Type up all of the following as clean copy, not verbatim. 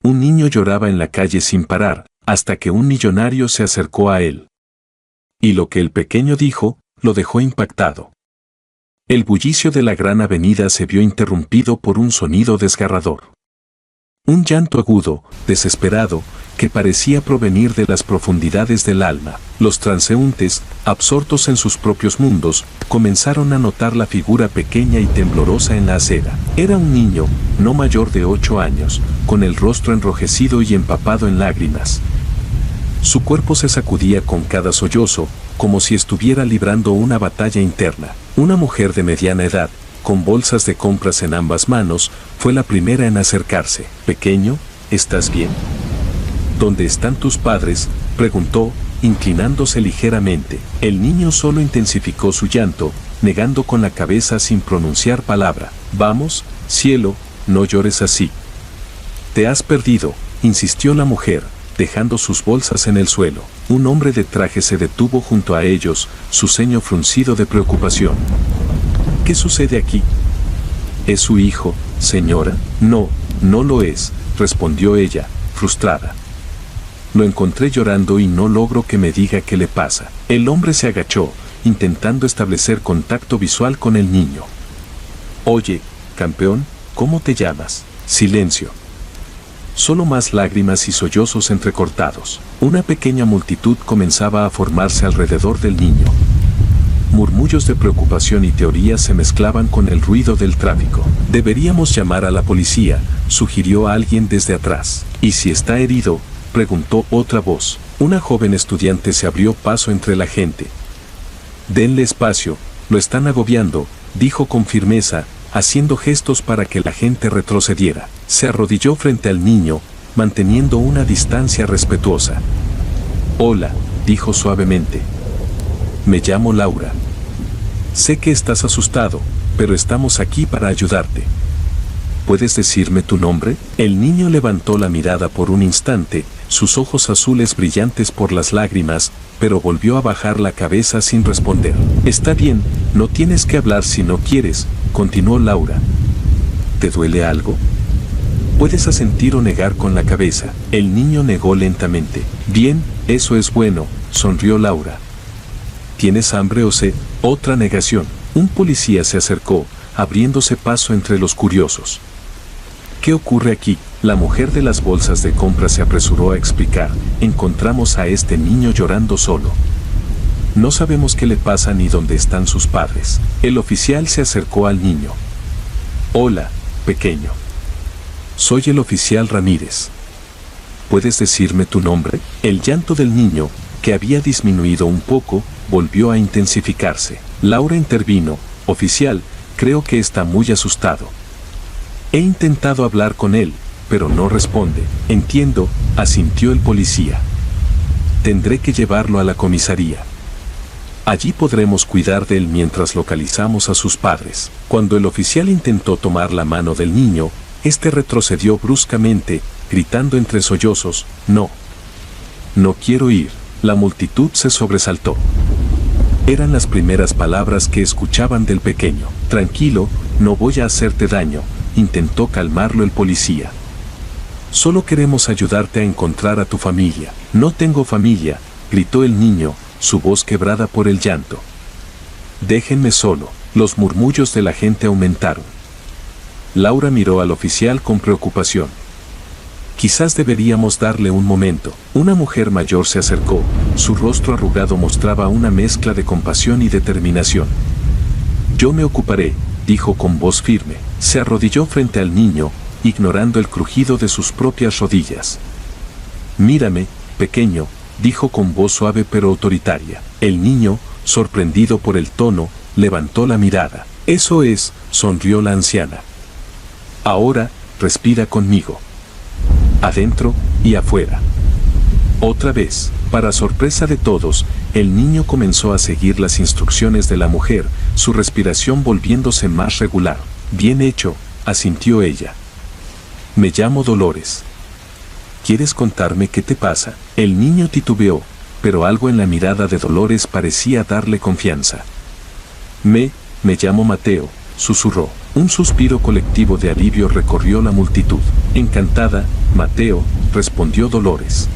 Un niño lloraba en la calle sin parar, hasta que un millonario se acercó a él. Y lo que el pequeño dijo, lo dejó impactado. El bullicio de la gran avenida se vio interrumpido por un sonido desgarrador. Un llanto agudo, desesperado, que parecía provenir de las profundidades del alma. Los transeúntes, absortos en sus propios mundos, comenzaron a notar la figura pequeña y temblorosa en la acera. Era un niño, no mayor de 8 años, con el rostro enrojecido y empapado en lágrimas. Su cuerpo se sacudía con cada sollozo, como si estuviera librando una batalla interna. Una mujer de mediana edad, con bolsas de compras en ambas manos, fue la primera en acercarse. «Pequeño, ¿estás bien? ¿Dónde están tus padres?», preguntó, inclinándose ligeramente. El niño solo intensificó su llanto, negando con la cabeza sin pronunciar palabra. «Vamos, cielo, no llores así. Te has perdido», insistió la mujer, dejando sus bolsas en el suelo. Un hombre de traje se detuvo junto a ellos, su ceño fruncido de preocupación. «¿Qué sucede aquí?». «¿Es su hijo, señora?». «No, no lo es», respondió ella, frustrada. «Lo encontré llorando y no logro que me diga qué le pasa». El hombre se agachó, intentando establecer contacto visual con el niño. «Oye, campeón, ¿cómo te llamas?». Silencio. Solo más lágrimas y sollozos entrecortados. Una pequeña multitud comenzaba a formarse alrededor del niño. Murmullos de preocupación y teorías se mezclaban con el ruido del tráfico. «Deberíamos llamar a la policía», sugirió alguien desde atrás. «¿Y si está herido?», preguntó otra voz. Una joven estudiante se abrió paso entre la gente. «Denle espacio, lo están agobiando», dijo con firmeza, haciendo gestos para que la gente retrocediera. Se arrodilló frente al niño, manteniendo una distancia respetuosa. «Hola», dijo suavemente. «Me llamo Laura. Sé que estás asustado, pero estamos aquí para ayudarte. ¿Puedes decirme tu nombre?». El niño levantó la mirada por un instante, sus ojos azules brillantes por las lágrimas, pero volvió a bajar la cabeza sin responder. «Está bien, no tienes que hablar si no quieres», continuó Laura. «¿Te duele algo?». Puedes asentir o negar con la cabeza. El niño negó lentamente. «Bien, eso es bueno», sonrió Laura. «¿Tienes hambre o sed?». Otra negación. Un policía se acercó, abriéndose paso entre los curiosos. «¿Qué ocurre aquí?». La mujer de las bolsas de compra se apresuró a explicar. «Encontramos a este niño llorando solo. No sabemos qué le pasa ni dónde están sus padres». El oficial se acercó al niño. «Hola, pequeño. Soy el oficial Ramírez. ¿Puedes decirme tu nombre?». El llanto del niño, que había disminuido un poco, volvió a intensificarse. Laura intervino. «Oficial, creo que está muy asustado. He intentado hablar con él, pero no responde». «Entiendo», asintió el policía. «Tendré que llevarlo a la comisaría. Allí podremos cuidar de él mientras localizamos a sus padres». Cuando el oficial intentó tomar la mano del niño, este retrocedió bruscamente, gritando entre sollozos: «No. No quiero ir». La multitud se sobresaltó. Eran las primeras palabras que escuchaban del pequeño. «Tranquilo, no voy a hacerte daño», intentó calmarlo el policía. «Solo queremos ayudarte a encontrar a tu familia». «No tengo familia», gritó el niño, su voz quebrada por el llanto. «Déjenme solo». Los murmullos de la gente aumentaron. Laura miró al oficial con preocupación. «Quizás deberíamos darle un momento». Una mujer mayor se acercó, su rostro arrugado mostraba una mezcla de compasión y determinación. «Yo me ocuparé», dijo con voz firme. Se arrodilló frente al niño, ignorando el crujido de sus propias rodillas. «Mírame, pequeño», dijo con voz suave pero autoritaria. El niño, sorprendido por el tono, levantó la mirada. «Eso es», sonrió la anciana. «Ahora, respira conmigo. Adentro y afuera». Otra vez, para sorpresa de todos, el niño comenzó a seguir las instrucciones de la mujer, su respiración volviéndose más regular. «Bien hecho», asintió ella. «Me llamo Dolores. ¿Quieres contarme qué te pasa?». El niño titubeó, pero algo en la mirada de Dolores parecía darle confianza. Me llamo Mateo», susurró. Un suspiro colectivo de alivio recorrió la multitud. Encantada, Mateo, respondió Dolores.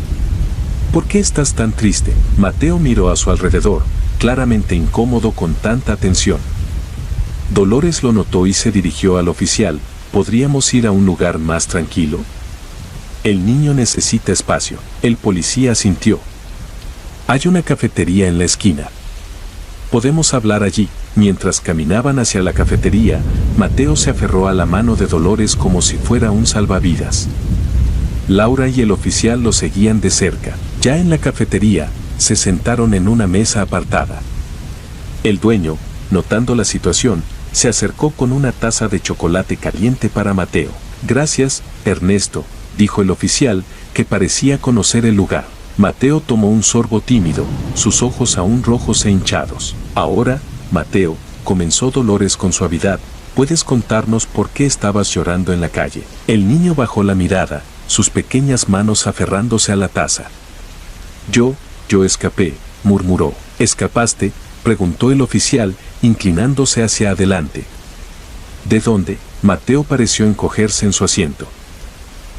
¿Por qué estás tan triste? Mateo miró a su alrededor, claramente incómodo con tanta atención. Dolores lo notó y se dirigió al oficial. ¿Podríamos ir a un lugar más tranquilo? El niño necesita espacio. El policía asintió. Hay una cafetería en la esquina. Podemos hablar allí. Mientras caminaban hacia la cafetería, Mateo se aferró a la mano de Dolores como si fuera un salvavidas. Laura y el oficial lo seguían de cerca. Ya en la cafetería, se sentaron en una mesa apartada. El dueño, notando la situación, se acercó con una taza de chocolate caliente para Mateo. Gracias, Ernesto, dijo el oficial, que parecía conocer el lugar. Mateo tomó un sorbo tímido, sus ojos aún rojos e hinchados. Ahora, Mateo, comenzó Dolores con suavidad, ¿puedes contarnos por qué estabas llorando en la calle? El niño bajó la mirada, sus pequeñas manos aferrándose a la taza. Yo escapé, murmuró. ¿Escapaste?, preguntó el oficial, inclinándose hacia adelante. ¿De dónde? Mateo pareció encogerse en su asiento.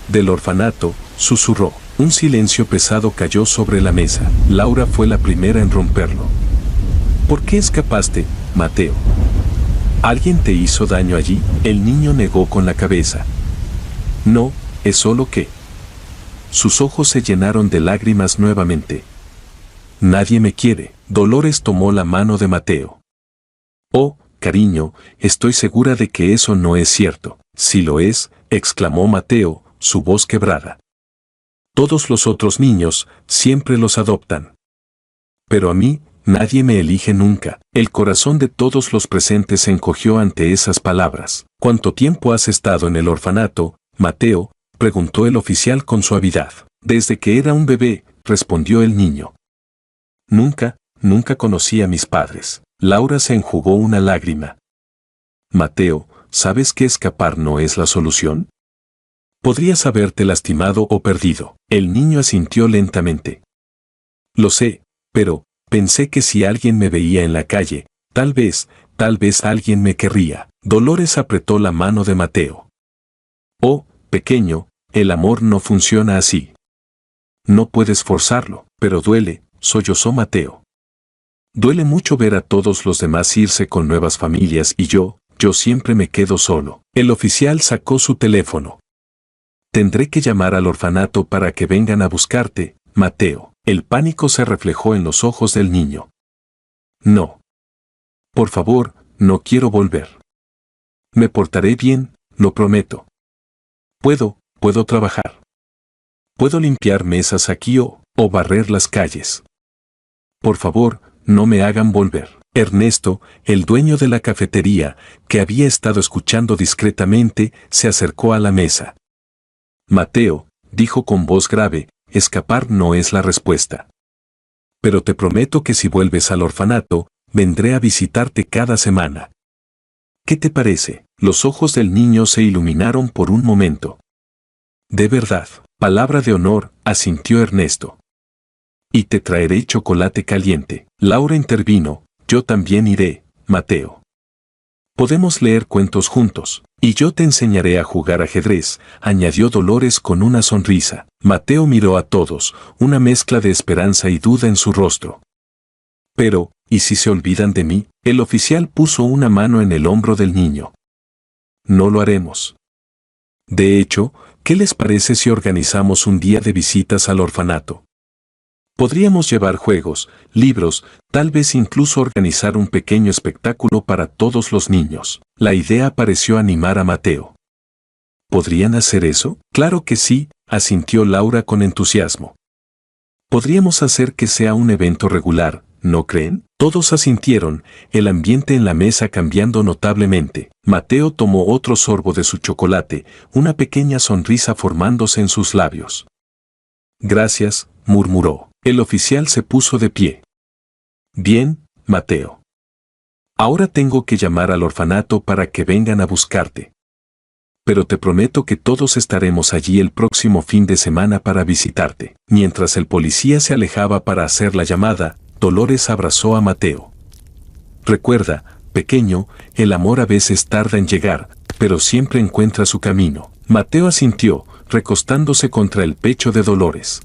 Del orfanato, susurró. Un silencio pesado cayó sobre la mesa. Laura fue la primera en romperlo. ¿Por qué escapaste, Mateo? ¿Alguien te hizo daño allí? El niño negó con la cabeza. No, es solo que... Sus ojos se llenaron de lágrimas nuevamente. Nadie me quiere. Dolores tomó la mano de Mateo. Oh, cariño, estoy segura de que eso no es cierto. Si lo es, exclamó Mateo, su voz quebrada. Todos los otros niños siempre los adoptan. Pero a mí, nadie me elige nunca. El corazón de todos los presentes se encogió ante esas palabras. ¿Cuánto tiempo has estado en el orfanato, Mateo?, preguntó el oficial con suavidad. Desde que era un bebé, respondió el niño. Nunca conocí a mis padres. Laura se enjugó una lágrima. Mateo, ¿sabes que escapar no es la solución? Podrías haberte lastimado o perdido. El niño asintió lentamente. Lo sé, pero pensé que si alguien me veía en la calle, tal vez alguien me querría. Dolores apretó la mano de Mateo. Oh, pequeño, el amor no funciona así. No puedes forzarlo, pero duele, sollozó Mateo. Duele mucho ver a todos los demás irse con nuevas familias y yo siempre me quedo solo. El oficial sacó su teléfono. Tendré que llamar al orfanato para que vengan a buscarte, Mateo. El pánico se reflejó en los ojos del niño. No. Por favor, no quiero volver. Me portaré bien, lo prometo. Puedo trabajar. Puedo limpiar mesas aquí o barrer las calles. Por favor, no me hagan volver. Ernesto, el dueño de la cafetería, que había estado escuchando discretamente, se acercó a la mesa. Mateo, dijo con voz grave, escapar no es la respuesta. Pero te prometo que si vuelves al orfanato, vendré a visitarte cada semana. ¿Qué te parece? Los ojos del niño se iluminaron por un momento. De verdad, palabra de honor, asintió Ernesto. Y te traeré chocolate caliente. Laura intervino, yo también iré, Mateo. Podemos leer cuentos juntos, y yo te enseñaré a jugar ajedrez, añadió Dolores con una sonrisa. Mateo miró a todos, una mezcla de esperanza y duda en su rostro. Pero, ¿y si se olvidan de mí? El oficial puso una mano en el hombro del niño. No lo haremos. De hecho, ¿qué les parece si organizamos un día de visitas al orfanato? Podríamos llevar juegos, libros, tal vez incluso organizar un pequeño espectáculo para todos los niños. La idea pareció animar a Mateo. ¿Podrían hacer eso? Claro que sí, asintió Laura con entusiasmo. Podríamos hacer que sea un evento regular, ¿no creen? Todos asintieron, el ambiente en la mesa cambiando notablemente. Mateo tomó otro sorbo de su chocolate, una pequeña sonrisa formándose en sus labios. Gracias, murmuró. El oficial se puso de pie. Bien, Mateo. Ahora tengo que llamar al orfanato para que vengan a buscarte. Pero te prometo que todos estaremos allí el próximo fin de semana para visitarte. Mientras el policía se alejaba para hacer la llamada, Dolores abrazó a Mateo. Recuerda, pequeño, el amor a veces tarda en llegar, pero siempre encuentra su camino. Mateo asintió, recostándose contra el pecho de Dolores.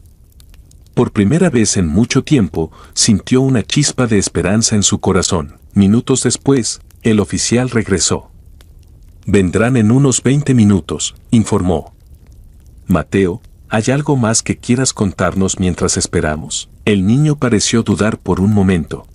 Por primera vez en mucho tiempo, sintió una chispa de esperanza en su corazón. Minutos después, el oficial regresó. «Vendrán en unos 20 minutos», informó. «Mateo, ¿hay algo más que quieras contarnos mientras esperamos?». El niño pareció dudar por un momento.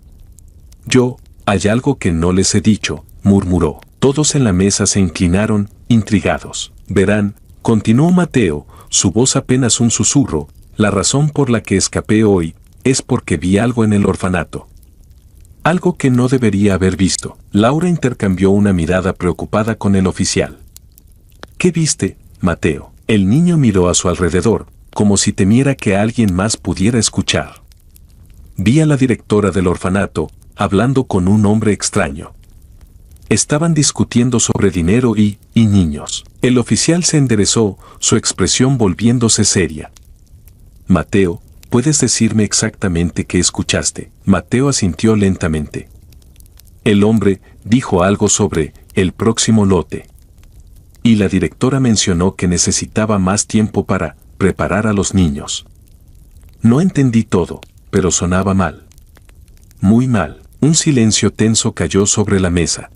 «Hay algo que no les he dicho», murmuró. Todos en la mesa se inclinaron, intrigados. «Verán», continuó Mateo, su voz apenas un susurro, «la razón por la que escapé hoy es porque vi algo en el orfanato. Algo que no debería haber visto». Laura intercambió una mirada preocupada con el oficial. «¿Qué viste, Mateo?». El niño miró a su alrededor, como si temiera que alguien más pudiera escuchar. «Vi a la directora del orfanato, hablando con un hombre extraño. Estaban discutiendo sobre dinero y niños». El oficial se enderezó, su expresión volviéndose seria. «Mateo, ¿puedes decirme exactamente qué escuchaste?». Mateo asintió lentamente. «El hombre dijo algo sobre el próximo lote. Y la directora mencionó que necesitaba más tiempo para preparar a los niños. No entendí todo, pero sonaba mal. Muy mal». Un silencio tenso cayó sobre la mesa.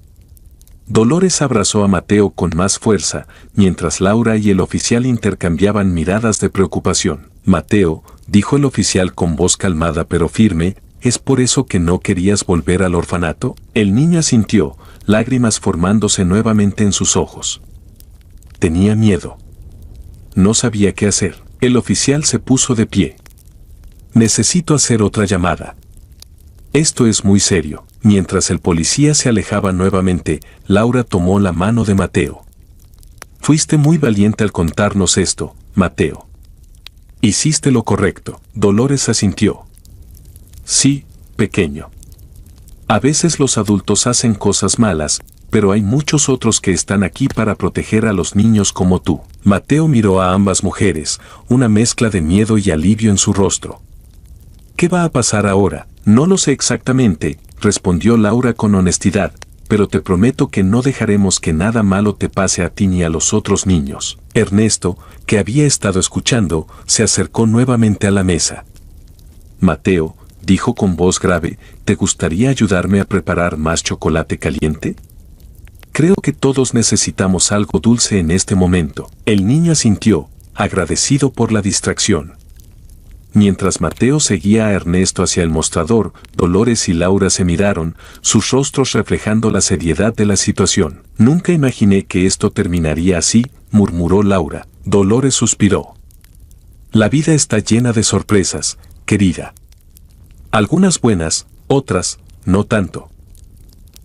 Dolores abrazó a Mateo con más fuerza, mientras Laura y el oficial intercambiaban miradas de preocupación. «Mateo», dijo el oficial con voz calmada pero firme, «¿es por eso que no querías volver al orfanato?». El niño asintió, lágrimas formándose nuevamente en sus ojos. Tenía miedo. No sabía qué hacer. El oficial se puso de pie. «Necesito hacer otra llamada. Esto es muy serio». Mientras el policía se alejaba nuevamente, Laura tomó la mano de Mateo. «Fuiste muy valiente al contarnos esto, Mateo. Hiciste lo correcto». Dolores asintió. «Sí, pequeño. A veces los adultos hacen cosas malas, pero hay muchos otros que están aquí para proteger a los niños como tú». Mateo miró a ambas mujeres, una mezcla de miedo y alivio en su rostro. «¿Qué va a pasar ahora?». «No lo sé exactamente», respondió Laura con honestidad, «pero te prometo que no dejaremos que nada malo te pase a ti ni a los otros niños». Ernesto, que había estado escuchando, se acercó nuevamente a la mesa. «Mateo», dijo con voz grave, «¿te gustaría ayudarme a preparar más chocolate caliente? Creo que todos necesitamos algo dulce en este momento». El niño asintió, agradecido por la distracción. Mientras Mateo seguía a Ernesto hacia el mostrador, Dolores y Laura se miraron, sus rostros reflejando la seriedad de la situación. «Nunca imaginé que esto terminaría así», murmuró Laura. Dolores suspiró. «La vida está llena de sorpresas, querida. Algunas buenas, otras, no tanto.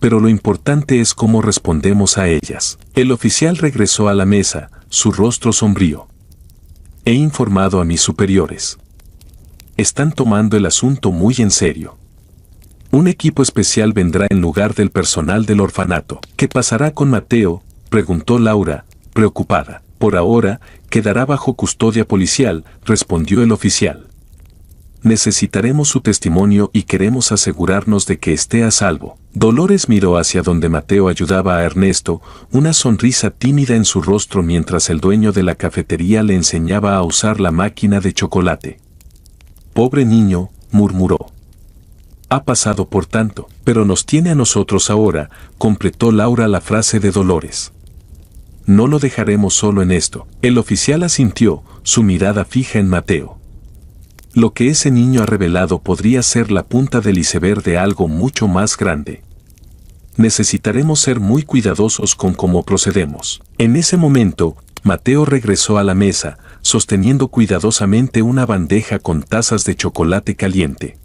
Pero lo importante es cómo respondemos a ellas». El oficial regresó a la mesa, su rostro sombrío. «He informado a mis superiores. Están tomando el asunto muy en serio. Un equipo especial vendrá en lugar del personal del orfanato». «¿Qué pasará con Mateo?», preguntó Laura, preocupada. «Por ahora, quedará bajo custodia policial», respondió el oficial. «Necesitaremos su testimonio y queremos asegurarnos de que esté a salvo». Dolores miró hacia donde Mateo ayudaba a Ernesto, una sonrisa tímida en su rostro mientras el dueño de la cafetería le enseñaba a usar la máquina de chocolate. «Pobre niño», murmuró. «Ha pasado por tanto, pero nos tiene a nosotros ahora», completó Laura la frase de Dolores. «No lo dejaremos solo en esto». El oficial asintió, su mirada fija en Mateo. «Lo que ese niño ha revelado podría ser la punta del iceberg de algo mucho más grande. Necesitaremos ser muy cuidadosos con cómo procedemos». En ese momento, Mateo regresó a la mesa, sosteniendo cuidadosamente una bandeja con tazas de chocolate caliente.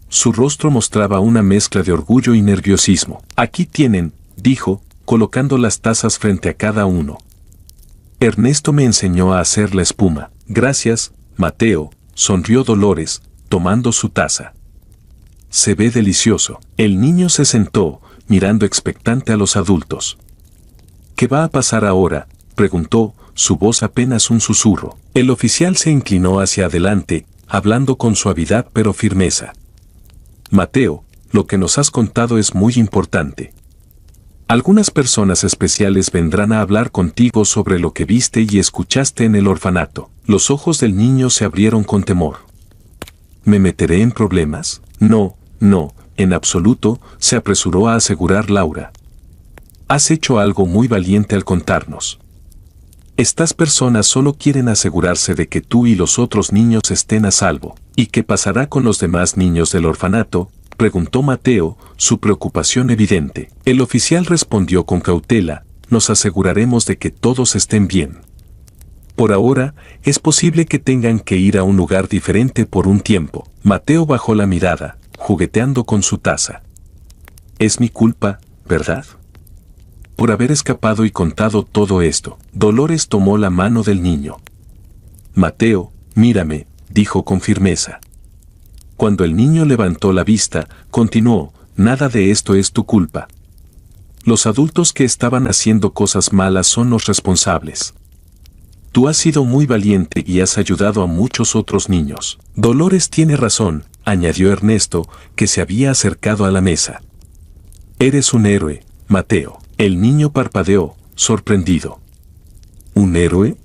Su rostro mostraba una mezcla de orgullo y nerviosismo. «Aquí tienen», dijo, colocando las tazas frente a cada uno. «Ernesto me enseñó a hacer la espuma». «Gracias, Mateo», sonrió Dolores, tomando su taza. «Se ve delicioso». El niño se sentó, mirando expectante a los adultos. «¿Qué va a pasar ahora?», preguntó, su voz apenas un susurro. El oficial se inclinó hacia adelante, hablando con suavidad pero firmeza. «Mateo, lo que nos has contado es muy importante. Algunas personas especiales vendrán a hablar contigo sobre lo que viste y escuchaste en el orfanato. Los ojos del niño se abrieron con temor. ¿Me meteré en problemas? No, no, en absoluto, se apresuró a asegurar Laura. Has hecho algo muy valiente al contarnos. Estas personas solo quieren asegurarse de que tú y los otros niños estén a salvo. ¿Y qué pasará con los demás niños del orfanato?, preguntó Mateo, su preocupación evidente. El oficial respondió con cautela: nos aseguraremos de que todos estén bien. Por ahora, es posible que tengan que ir a un lugar diferente por un tiempo. Mateo bajó la mirada, jugueteando con su taza. Es mi culpa, ¿verdad? Por haber escapado y contado todo esto. Dolores tomó la mano del niño. Mateo, mírame, dijo con firmeza. Cuando el niño levantó la vista, continuó: nada de esto es tu culpa. Los adultos que estaban haciendo cosas malas son los responsables. Tú has sido muy valiente y has ayudado a muchos otros niños. Dolores tiene razón, añadió Ernesto, que se había acercado a la mesa. Eres un héroe, Mateo. El niño parpadeó, sorprendido. ¿Un héroe?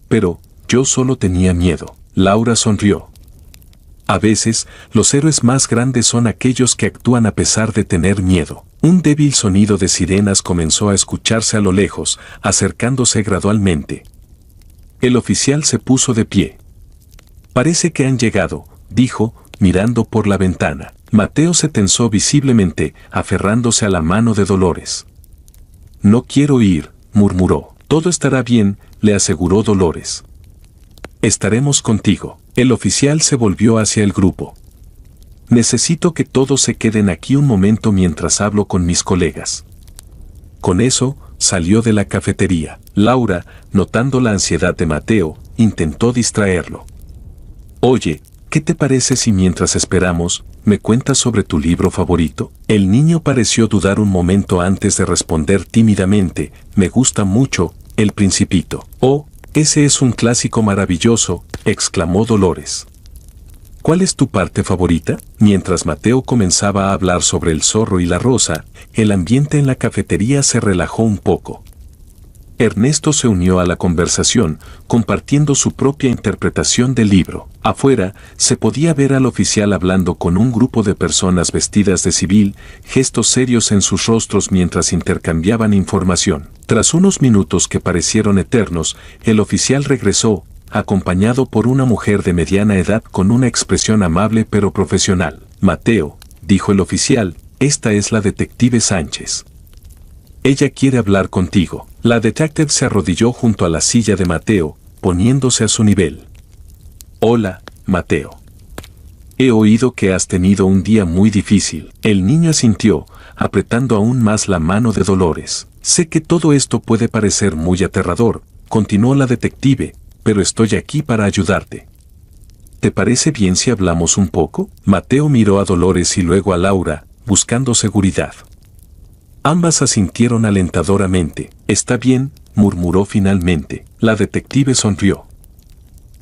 Pero, yo solo tenía miedo. Laura sonrió. A veces, los héroes más grandes son aquellos que actúan a pesar de tener miedo. Un débil sonido de sirenas comenzó a escucharse a lo lejos, acercándose gradualmente. El oficial se puso de pie. Parece que han llegado, dijo, mirando por la ventana. Mateo se tensó visiblemente, aferrándose a la mano de Dolores. No quiero ir, murmuró. Todo estará bien, le aseguró Dolores. Estaremos contigo. El oficial se volvió hacia el grupo. Necesito que todos se queden aquí un momento mientras hablo con mis colegas. Con eso, salió de la cafetería. Laura, notando la ansiedad de Mateo, intentó distraerlo. Oye, ¿qué te parece si mientras esperamos, me cuentas sobre tu libro favorito? El niño pareció dudar un momento antes de responder tímidamente: me gusta mucho, El Principito. Oh, ese es un clásico maravilloso, exclamó Dolores. ¿Cuál es tu parte favorita? Mientras Mateo comenzaba a hablar sobre el zorro y la rosa, el ambiente en la cafetería se relajó un poco. Ernesto se unió a la conversación, compartiendo su propia interpretación del libro. Afuera, se podía ver al oficial hablando con un grupo de personas vestidas de civil, gestos serios en sus rostros mientras intercambiaban información. Tras unos minutos que parecieron eternos, el oficial regresó, acompañado por una mujer de mediana edad con una expresión amable pero profesional. Mateo, dijo el oficial, esta es la detective Sánchez. Ella quiere hablar contigo. La detective se arrodilló junto a la silla de Mateo, poniéndose a su nivel. Hola, Mateo. He oído que has tenido un día muy difícil. El niño asintió, apretando aún más la mano de Dolores. Sé que todo esto puede parecer muy aterrador, continuó la detective, pero estoy aquí para ayudarte. ¿Te parece bien si hablamos un poco? Mateo miró a Dolores y luego a Laura, buscando seguridad. Ambas asintieron alentadoramente. Está bien, murmuró finalmente. La detective sonrió.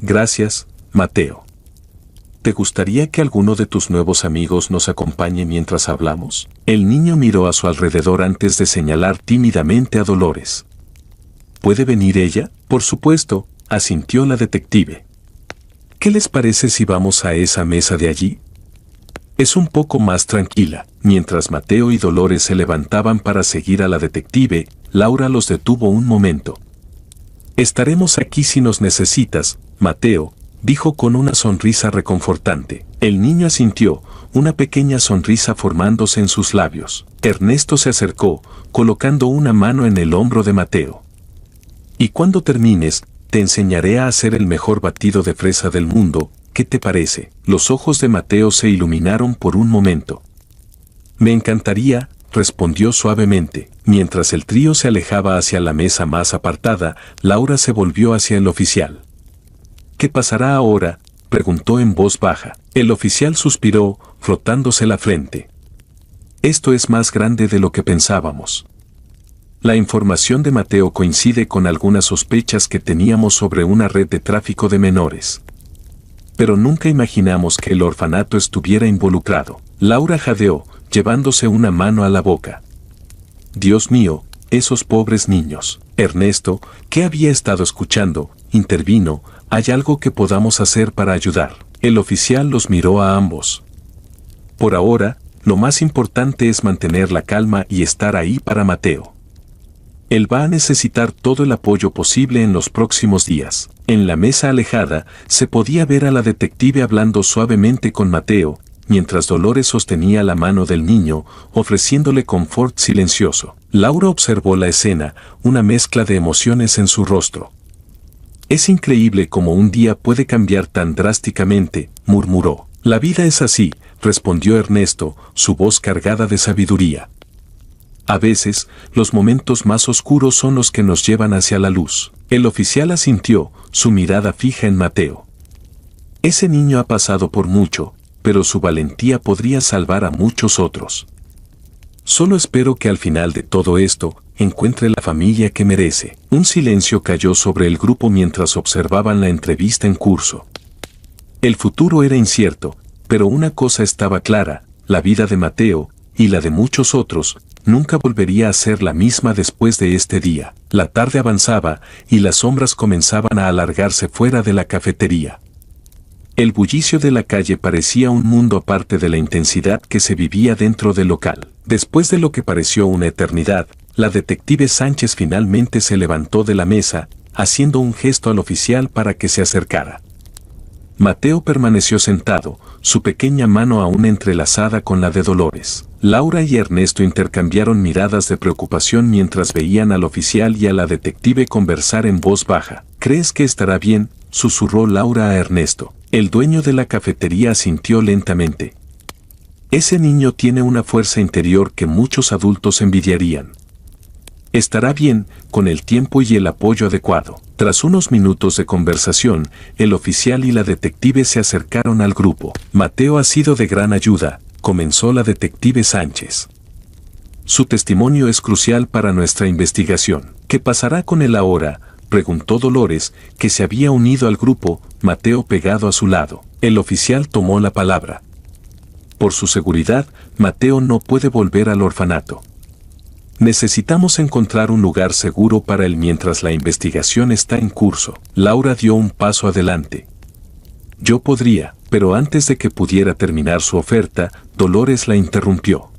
Gracias, Mateo. ¿Te gustaría que alguno de tus nuevos amigos nos acompañe mientras hablamos? El niño miró a su alrededor antes de señalar tímidamente a Dolores. ¿Puede venir ella? Por supuesto, asintió la detective. ¿Qué les parece si vamos a esa mesa de allí? Es un poco más tranquila. Mientras Mateo y Dolores se levantaban para seguir a la detective, Laura los detuvo un momento. Estaremos aquí si nos necesitas, Mateo, dijo con una sonrisa reconfortante. El niño asintió, una pequeña sonrisa formándose en sus labios. Ernesto se acercó, colocando una mano en el hombro de Mateo. Y cuando termines, te enseñaré a hacer el mejor batido de fresa del mundo. ¿Qué te parece? Los ojos de Mateo se iluminaron por un momento. Me encantaría, respondió suavemente. Mientras el trío se alejaba hacia la mesa más apartada, Laura se volvió hacia el oficial. ¿Qué pasará ahora?, preguntó en voz baja. El oficial suspiró, frotándose la frente. Esto es más grande de lo que pensábamos. La información de Mateo coincide con algunas sospechas que teníamos sobre una red de tráfico de menores. Pero nunca imaginamos que el orfanato estuviera involucrado. Laura jadeó, llevándose una mano a la boca. Dios mío, esos pobres niños. Ernesto, que había estado escuchando, intervino, ¿hay algo que podamos hacer para ayudar? El oficial los miró a ambos. Por ahora, lo más importante es mantener la calma y estar ahí para Mateo. Él va a necesitar todo el apoyo posible en los próximos días. En la mesa alejada, se podía ver a la detective hablando suavemente con Mateo, mientras Dolores sostenía la mano del niño, ofreciéndole confort silencioso. Laura observó la escena, una mezcla de emociones en su rostro. Es increíble cómo un día puede cambiar tan drásticamente, murmuró. La vida es así, respondió Ernesto, su voz cargada de sabiduría. A veces, los momentos más oscuros son los que nos llevan hacia la luz. El oficial asintió, su mirada fija en Mateo. Ese niño ha pasado por mucho, pero su valentía podría salvar a muchos otros. Solo espero que al final de todo esto, encuentre la familia que merece. Un silencio cayó sobre el grupo mientras observaban la entrevista en curso. El futuro era incierto, pero una cosa estaba clara, la vida de Mateo, y la de muchos otros, nunca volvería a ser la misma después de este día. La tarde avanzaba, y las sombras comenzaban a alargarse fuera de la cafetería. El bullicio de la calle parecía un mundo aparte de la intensidad que se vivía dentro del local. Después de lo que pareció una eternidad, la detective Sánchez finalmente se levantó de la mesa, haciendo un gesto al oficial para que se acercara. Mateo permaneció sentado, su pequeña mano aún entrelazada con la de Dolores. Laura y Ernesto intercambiaron miradas de preocupación mientras veían al oficial y a la detective conversar en voz baja. ¿Crees que estará bien?, susurró Laura a Ernesto. El dueño de la cafetería asintió lentamente. Ese niño tiene una fuerza interior que muchos adultos envidiarían. Estará bien, con el tiempo y el apoyo adecuado. Tras unos minutos de conversación, el oficial y la detective se acercaron al grupo. Mateo ha sido de gran ayuda, comenzó la detective Sánchez. Su testimonio es crucial para nuestra investigación. ¿Qué pasará con él ahora?, preguntó Dolores, que se había unido al grupo, Mateo pegado a su lado. El oficial tomó la palabra. Por su seguridad, Mateo no puede volver al orfanato. Necesitamos encontrar un lugar seguro para él mientras la investigación está en curso. Laura dio un paso adelante. Yo podría, pero antes de que pudiera terminar su oferta, Dolores la interrumpió.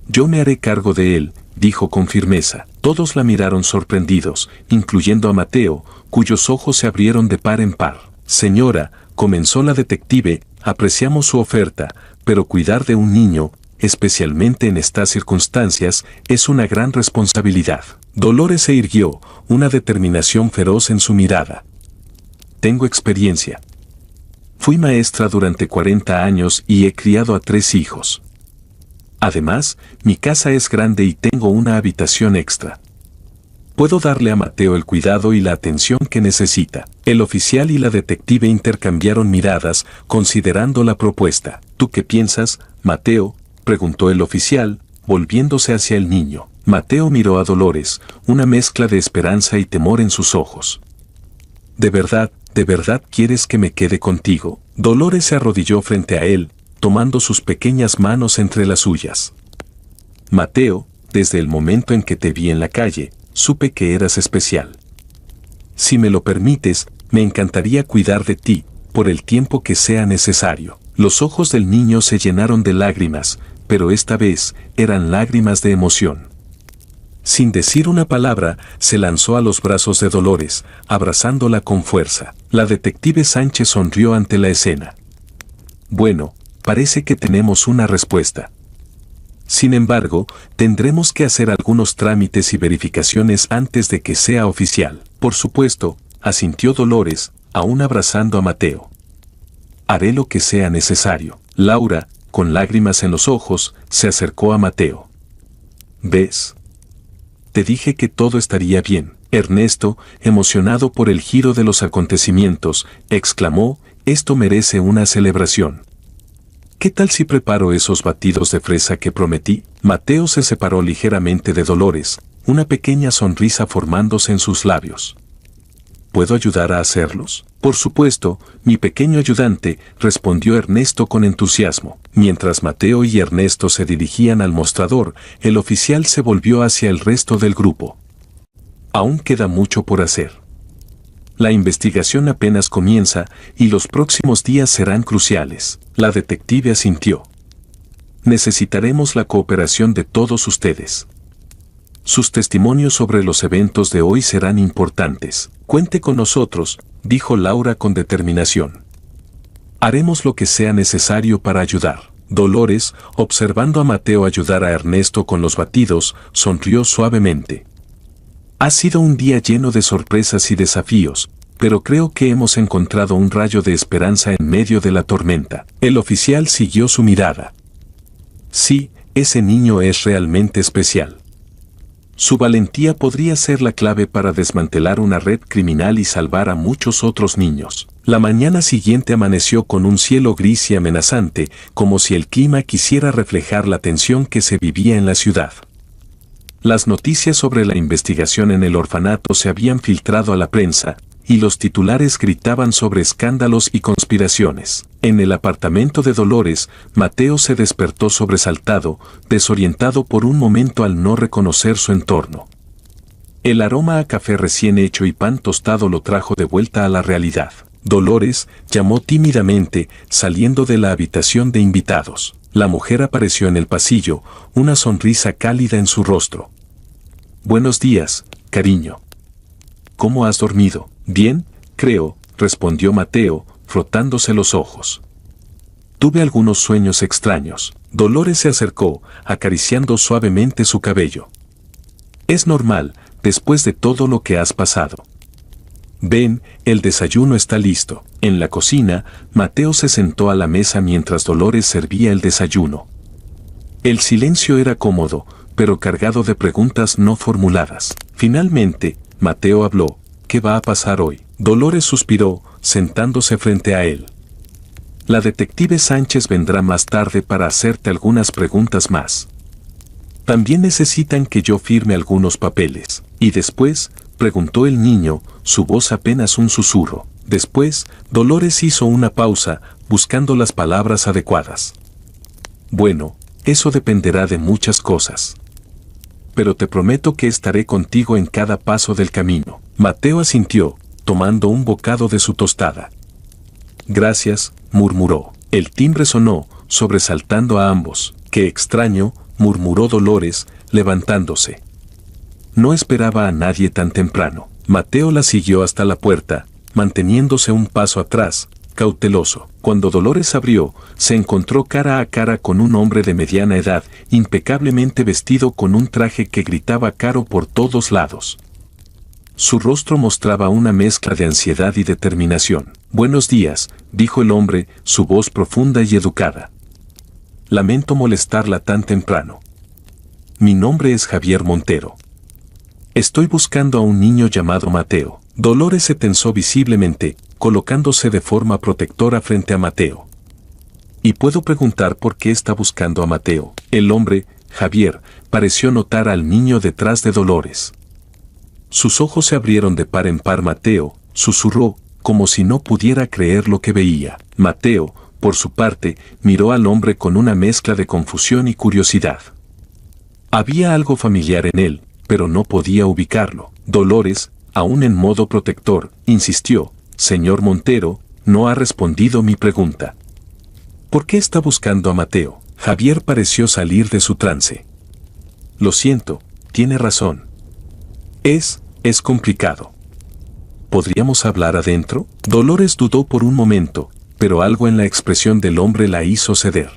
Yo me haré cargo de él, dijo con firmeza. Todos la miraron sorprendidos, incluyendo a Mateo, cuyos ojos se abrieron de par en par. Señora, comenzó la detective, apreciamos su oferta, pero cuidar de un niño, especialmente en estas circunstancias, es una gran responsabilidad. Dolores se irguió, una determinación feroz en su mirada. Tengo experiencia. Fui maestra durante 40 años y he criado a 3 hijos. Además, mi casa es grande y tengo una habitación extra. Puedo darle a Mateo el cuidado y la atención que necesita. El oficial y la detective intercambiaron miradas, considerando la propuesta. ¿Tú qué piensas, Mateo?, preguntó el oficial, volviéndose hacia el niño. Mateo miró a Dolores, una mezcla de esperanza y temor en sus ojos. ¿De verdad quieres que me quede contigo? Dolores se arrodilló frente a él, tomando sus pequeñas manos entre las suyas. Mateo, desde el momento en que te vi en la calle, supe que eras especial. Si me lo permites, me encantaría cuidar de ti, por el tiempo que sea necesario. Los ojos del niño se llenaron de lágrimas, pero esta vez eran lágrimas de emoción. Sin decir una palabra, se lanzó a los brazos de Dolores, abrazándola con fuerza. La detective Sánchez sonrió ante la escena. Bueno, parece que tenemos una respuesta. Sin embargo, tendremos que hacer algunos trámites y verificaciones antes de que sea oficial. Por supuesto, asintió Dolores, aún abrazando a Mateo. Haré lo que sea necesario. Laura, con lágrimas en los ojos, se acercó a Mateo. ¿Ves? Te dije que todo estaría bien. Ernesto, emocionado por el giro de los acontecimientos, exclamó, esto merece una celebración. ¿Qué tal si preparo esos batidos de fresa que prometí? Mateo se separó ligeramente de Dolores, una pequeña sonrisa formándose en sus labios. ¿puedo ayudar a hacerlos? Por supuesto, mi pequeño ayudante, respondió Ernesto con entusiasmo. Mientras Mateo y Ernesto se dirigían al mostrador, el oficial se volvió hacia el resto del grupo. Aún queda mucho por hacer. La investigación apenas comienza y los próximos días serán cruciales. La detective asintió. Necesitaremos la cooperación de todos ustedes. Sus testimonios sobre los eventos de hoy serán importantes. Cuente con nosotros, dijo Laura con determinación. Haremos lo que sea necesario para ayudar. Dolores, observando a Mateo ayudar a Ernesto con los batidos, sonrió suavemente. Ha sido un día lleno de sorpresas y desafíos, pero creo que hemos encontrado un rayo de esperanza en medio de la tormenta. El oficial siguió su mirada. Sí, ese niño es realmente especial. Su valentía podría ser la clave para desmantelar una red criminal y salvar a muchos otros niños. La mañana siguiente amaneció con un cielo gris y amenazante, como si el clima quisiera reflejar la tensión que se vivía en la ciudad. Las noticias sobre la investigación en el orfanato se habían filtrado a la prensa, y los titulares gritaban sobre escándalos y conspiraciones. En el apartamento de Dolores, Mateo se despertó sobresaltado, desorientado por un momento al no reconocer su entorno. El aroma a café recién hecho y pan tostado lo trajo de vuelta a la realidad. Dolores llamó tímidamente, saliendo de la habitación de invitados. La mujer apareció en el pasillo, una sonrisa cálida en su rostro. Buenos días, cariño. ¿Cómo has dormido? Bien, creo, respondió Mateo, frotándose los ojos. Tuve algunos sueños extraños. Dolores se acercó, acariciando suavemente su cabello. Es normal, después de todo lo que has pasado. Ven, el desayuno está listo. En la cocina, Mateo se sentó a la mesa mientras Dolores servía el desayuno. El silencio era cómodo, pero cargado de preguntas no formuladas. Finalmente, Mateo habló. ¿Qué va a pasar hoy? Dolores suspiró, sentándose frente a él. La detective Sánchez vendrá más tarde para hacerte algunas preguntas más. También necesitan que yo firme algunos papeles. ¿Y después? Preguntó el niño, su voz apenas un susurro. Después, Dolores hizo una pausa, buscando las palabras adecuadas. Bueno, eso dependerá de muchas cosas. Pero te prometo que estaré contigo en cada paso del camino. Mateo asintió, tomando un bocado de su tostada. Gracias, murmuró. El timbre sonó, sobresaltando a ambos. Qué extraño, murmuró Dolores, levantándose. No esperaba a nadie tan temprano. Mateo la siguió hasta la puerta, manteniéndose un paso atrás, cauteloso. Cuando Dolores abrió, se encontró cara a cara con un hombre de mediana edad, impecablemente vestido con un traje que gritaba caro por todos lados. Su rostro mostraba una mezcla de ansiedad y determinación. Buenos días, dijo el hombre, su voz profunda y educada. Lamento molestarla tan temprano. Mi nombre es Javier Montero. Estoy buscando a un niño llamado Mateo. Dolores se tensó visiblemente, colocándose de forma protectora frente a Mateo. ¿Y puedo preguntar por qué está buscando a Mateo? El hombre, Javier, pareció notar al niño detrás de Dolores. Sus ojos se abrieron de par en par. Mateo susurró, como si no pudiera creer lo que veía. Mateo, por su parte, miró al hombre con una mezcla de confusión y curiosidad. Había algo familiar en él, pero no podía ubicarlo. Dolores, aún en modo protector, insistió. Señor Montero, no ha respondido mi pregunta. ¿Por qué está buscando a Mateo? Javier pareció salir de su trance. Lo siento, tiene razón. Es complicado. ¿Podríamos hablar adentro? Dolores dudó por un momento, pero algo en la expresión del hombre la hizo ceder.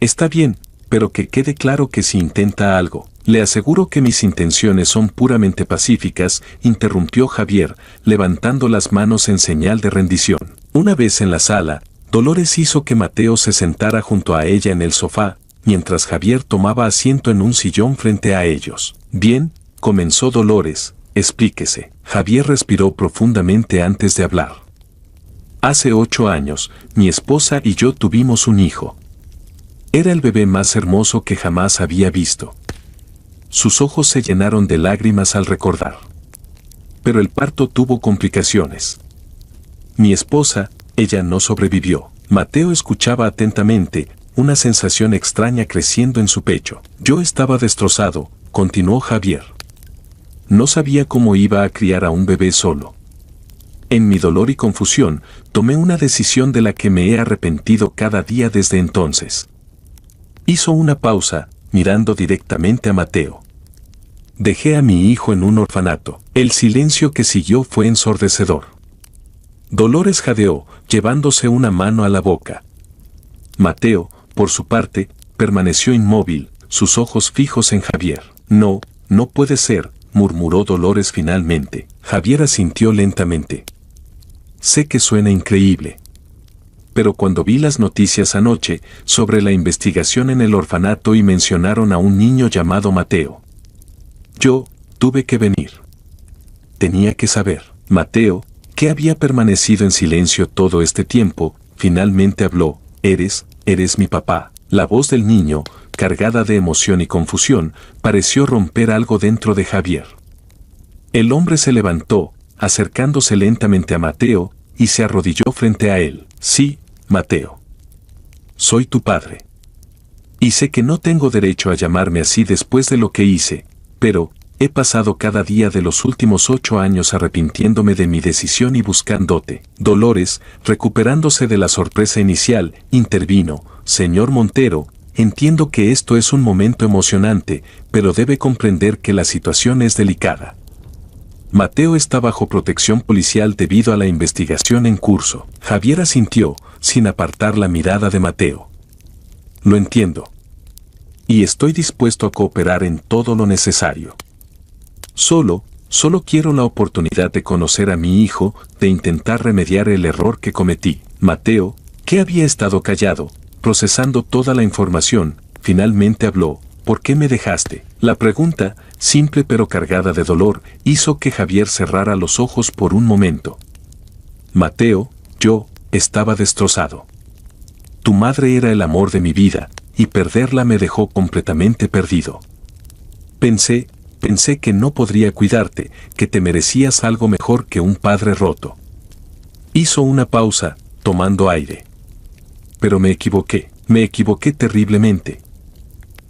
Está bien, pero que quede claro que si intenta algo. Le aseguro que mis intenciones son puramente pacíficas, interrumpió Javier, levantando las manos en señal de rendición. Una vez en la sala, Dolores hizo que Mateo se sentara junto a ella en el sofá, mientras Javier tomaba asiento en un sillón frente a ellos. Bien, comenzó Dolores, explíquese. Javier respiró profundamente antes de hablar. Hace 8 años, mi esposa y yo tuvimos un hijo. Era el bebé más hermoso que jamás había visto. Sus ojos se llenaron de lágrimas al recordar. pero el parto tuvo complicaciones. Mi esposa, ella no sobrevivió. Mateo escuchaba atentamente, una sensación extraña creciendo en su pecho. Yo estaba destrozado, continuó Javier. No sabía cómo iba a criar a un bebé solo. En mi dolor y confusión, tomé una decisión de la que me he arrepentido cada día desde entonces. Hizo una pausa, mirando directamente a Mateo. Dejé a mi hijo en un orfanato. El silencio que siguió fue ensordecedor. Dolores jadeó, llevándose una mano a la boca. Mateo, por su parte, permaneció inmóvil, sus ojos fijos en Javier. No, no puede ser, murmuró Dolores finalmente. Javier asintió lentamente. Sé que suena increíble. Pero cuando vi las noticias anoche sobre la investigación en el orfanato y mencionaron a un niño llamado Mateo, yo tuve que venir. Tenía que saber. Mateo, que había permanecido en silencio todo este tiempo, finalmente habló. Eres mi papá. La voz del niño, cargada de emoción y confusión, pareció romper algo dentro de Javier. El hombre se levantó, acercándose lentamente a Mateo, y se arrodilló frente a él. Sí, Mateo. Soy tu padre. Y sé que no tengo derecho a llamarme así después de lo que hice, pero he pasado cada día de los últimos 8 años arrepintiéndome de mi decisión y buscándote. Dolores, recuperándose de la sorpresa inicial, intervino. Señor Montero, entiendo que esto es un momento emocionante, pero debe comprender que la situación es delicada. Mateo está bajo protección policial debido a la investigación en curso. Javier asintió, sin apartar la mirada de Mateo. Lo entiendo. Y estoy dispuesto a cooperar en todo lo necesario. Solo quiero la oportunidad de conocer a mi hijo, de intentar remediar el error que cometí. Mateo, que había estado callado, procesando toda la información, finalmente habló. ¿Por qué me dejaste? La pregunta, simple pero cargada de dolor, hizo que Javier cerrara los ojos por un momento. Mateo, yo estaba destrozado. Tu madre era el amor de mi vida, y perderla me dejó completamente perdido. Pensé que no podría cuidarte, que te merecías algo mejor que un padre roto. Hizo una pausa, tomando aire. Pero me equivoqué terriblemente.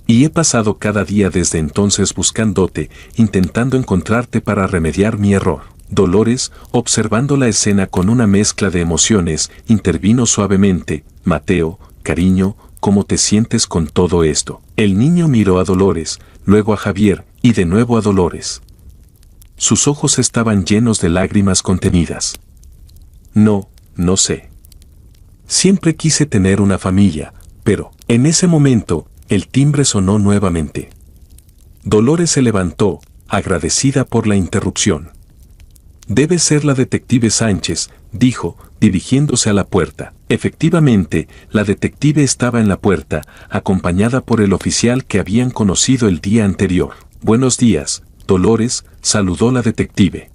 Y he pasado cada día desde entonces buscándote, intentando encontrarte para remediar mi error. Dolores, observando la escena con una mezcla de emociones, intervino suavemente. Mateo, cariño, ¿cómo te sientes con todo esto? El niño miró a Dolores, luego a Javier, y de nuevo a Dolores. Sus ojos estaban llenos de lágrimas contenidas. No sé. Siempre quise tener una familia, pero, en ese momento, el timbre sonó nuevamente. Dolores se levantó, agradecida por la interrupción. Debe ser la detective Sánchez, dijo, dirigiéndose a la puerta. Efectivamente, la detective estaba en la puerta, acompañada por el oficial que habían conocido el día anterior. Buenos días, Dolores, saludó la detective.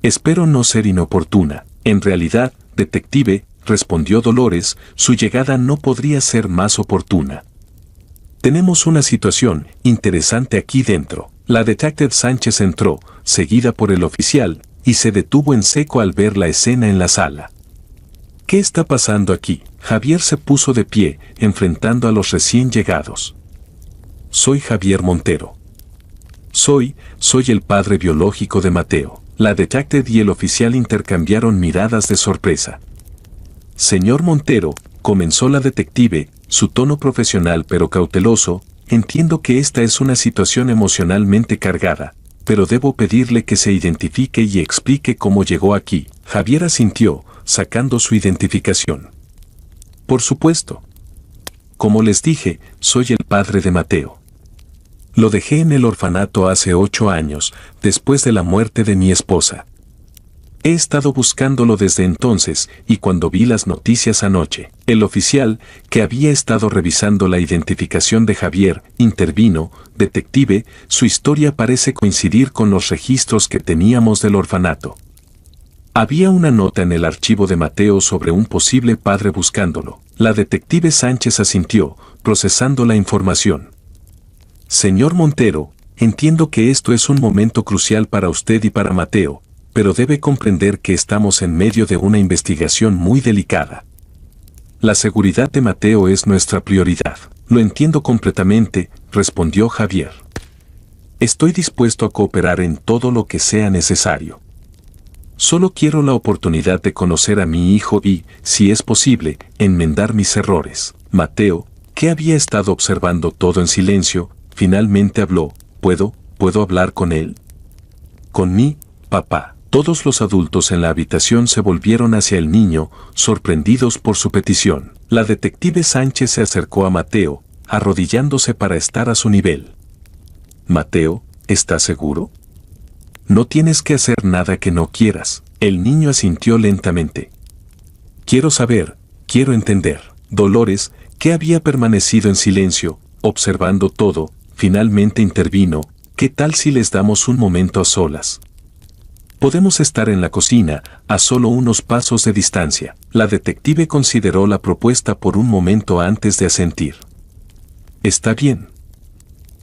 Espero no ser inoportuna. En realidad, detective, respondió Dolores, su llegada no podría ser más oportuna. Tenemos una situación interesante aquí dentro. La detective Sánchez entró, seguida por el oficial, y se detuvo en seco al ver la escena en la sala. ¿Qué está pasando aquí? Javier se puso de pie, enfrentando a los recién llegados. Soy Javier Montero. Soy el padre biológico de Mateo. La detective y el oficial intercambiaron miradas de sorpresa. Señor Montero, comenzó la detective, su tono profesional pero cauteloso, entiendo que esta es una situación emocionalmente cargada, pero debo pedirle que se identifique y explique cómo llegó aquí. Javier asintió, sacando su identificación. Por supuesto. Como les dije, soy el padre de Mateo. Lo dejé en el orfanato hace 8 años, después de la muerte de mi esposa. He estado buscándolo desde entonces, y cuando vi las noticias anoche, el oficial, que había estado revisando la identificación de Javier, intervino. Detective, su historia parece coincidir con los registros que teníamos del orfanato. Había una nota en el archivo de Mateo sobre un posible padre buscándolo. La detective Sánchez asintió, procesando la información. Señor Montero, entiendo que esto es un momento crucial para usted y para Mateo, pero debe comprender que estamos en medio de una investigación muy delicada. La seguridad de Mateo es nuestra prioridad. Lo entiendo completamente, respondió Javier. Estoy dispuesto a cooperar en todo lo que sea necesario. Solo quiero la oportunidad de conocer a mi hijo y, si es posible, enmendar mis errores. Mateo, que había estado observando todo en silencio, finalmente habló. ¿Puedo hablar con él? Con mi papá. Todos los adultos en la habitación se volvieron hacia el niño, sorprendidos por su petición. La detective Sánchez se acercó a Mateo, arrodillándose para estar a su nivel. Mateo, ¿estás seguro? No tienes que hacer nada que no quieras. El niño asintió lentamente. Quiero saber, quiero entender. Dolores, que había permanecido en silencio, observando todo, finalmente intervino. ¿Qué tal si les damos un momento a solas? Podemos estar en la cocina, a solo unos pasos de distancia. La detective consideró la propuesta por un momento antes de asentir. Está bien.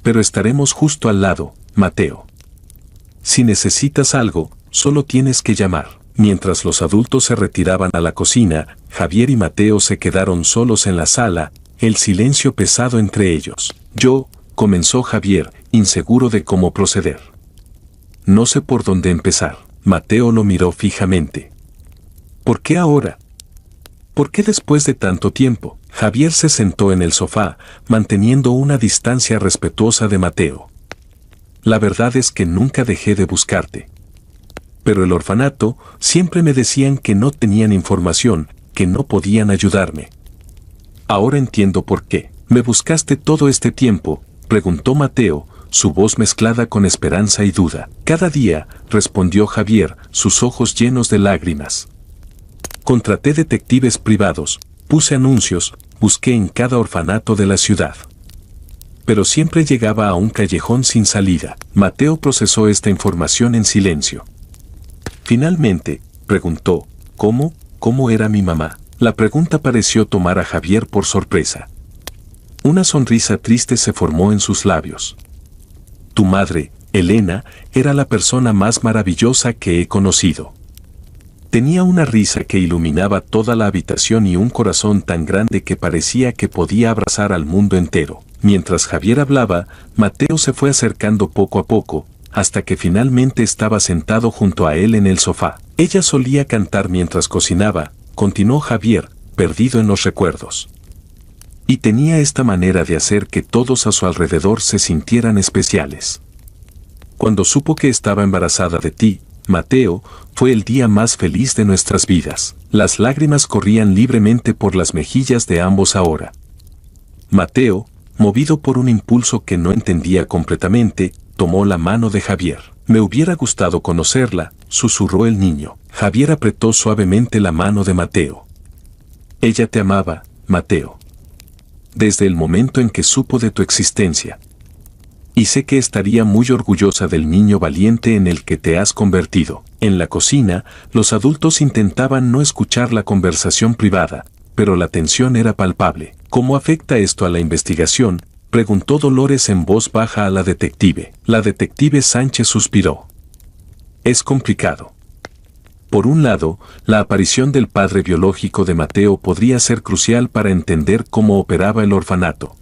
Pero estaremos justo al lado, Mateo. Si necesitas algo, solo tienes que llamar. Mientras los adultos se retiraban a la cocina, Javier y Mateo se quedaron solos en la sala, el silencio pesado entre ellos. Comenzó Javier, inseguro de cómo proceder. No sé por dónde empezar. Mateo lo miró fijamente. ¿Por qué ahora? ¿Por qué después de tanto tiempo? Javier se sentó en el sofá, manteniendo una distancia respetuosa de Mateo. La verdad es que nunca dejé de buscarte. Pero el orfanato, siempre me decían que no tenían información, que no podían ayudarme. Ahora entiendo por qué. ¿Me buscaste todo este tiempo?, preguntó Mateo, su voz mezclada con esperanza y duda. Cada día, respondió Javier, sus ojos llenos de lágrimas. Contraté detectives privados, puse anuncios, busqué en cada orfanato de la ciudad. Pero siempre llegaba a un callejón sin salida. Mateo procesó esta información en silencio. Finalmente, preguntó, ¿cómo era mi mamá? La pregunta pareció tomar a Javier por sorpresa. Una sonrisa triste se formó en sus labios. Tu madre, Elena, era la persona más maravillosa que he conocido. Tenía una risa que iluminaba toda la habitación y un corazón tan grande que parecía que podía abrazar al mundo entero. Mientras Javier hablaba, Mateo se fue acercando poco a poco, hasta que finalmente estaba sentado junto a él en el sofá. Ella solía cantar mientras cocinaba, continuó Javier, perdido en los recuerdos. Y tenía esta manera de hacer que todos a su alrededor se sintieran especiales. Cuando supo que estaba embarazada de ti, Mateo, fue el día más feliz de nuestras vidas. Las lágrimas corrían libremente por las mejillas de ambos ahora. Mateo, movido por un impulso que no entendía completamente, tomó la mano de Javier. Me hubiera gustado conocerla, susurró el niño. Javier apretó suavemente la mano de Mateo. Ella te amaba, Mateo. Desde el momento en que supo de tu existencia. Y sé que estaría muy orgullosa del niño valiente en el que te has convertido. En la cocina, los adultos intentaban no escuchar la conversación privada, pero la tensión era palpable. ¿Cómo afecta esto a la investigación?, preguntó Dolores en voz baja a la detective. La detective Sánchez suspiró. Es complicado. Por un lado, la aparición del padre biológico de Mateo podría ser crucial para entender cómo operaba el orfanato.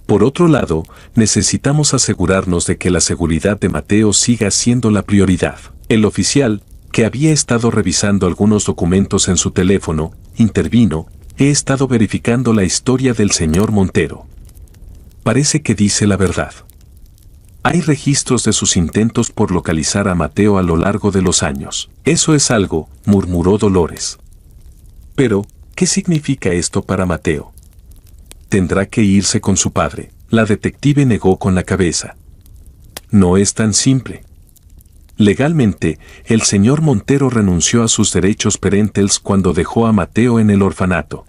Por otro lado, necesitamos asegurarnos de que la seguridad de Mateo siga siendo la prioridad. El oficial, que había estado revisando algunos documentos en su teléfono, intervino. He estado verificando la historia del señor Montero. Parece que dice la verdad. Hay registros de sus intentos por localizar a Mateo a lo largo de los años. Eso es algo, murmuró Dolores. Pero, ¿qué significa esto para Mateo? Tendrá que irse con su padre. La detective negó con la cabeza. No es tan simple. Legalmente, el señor Montero renunció a sus derechos parentales cuando dejó a Mateo en el orfanato.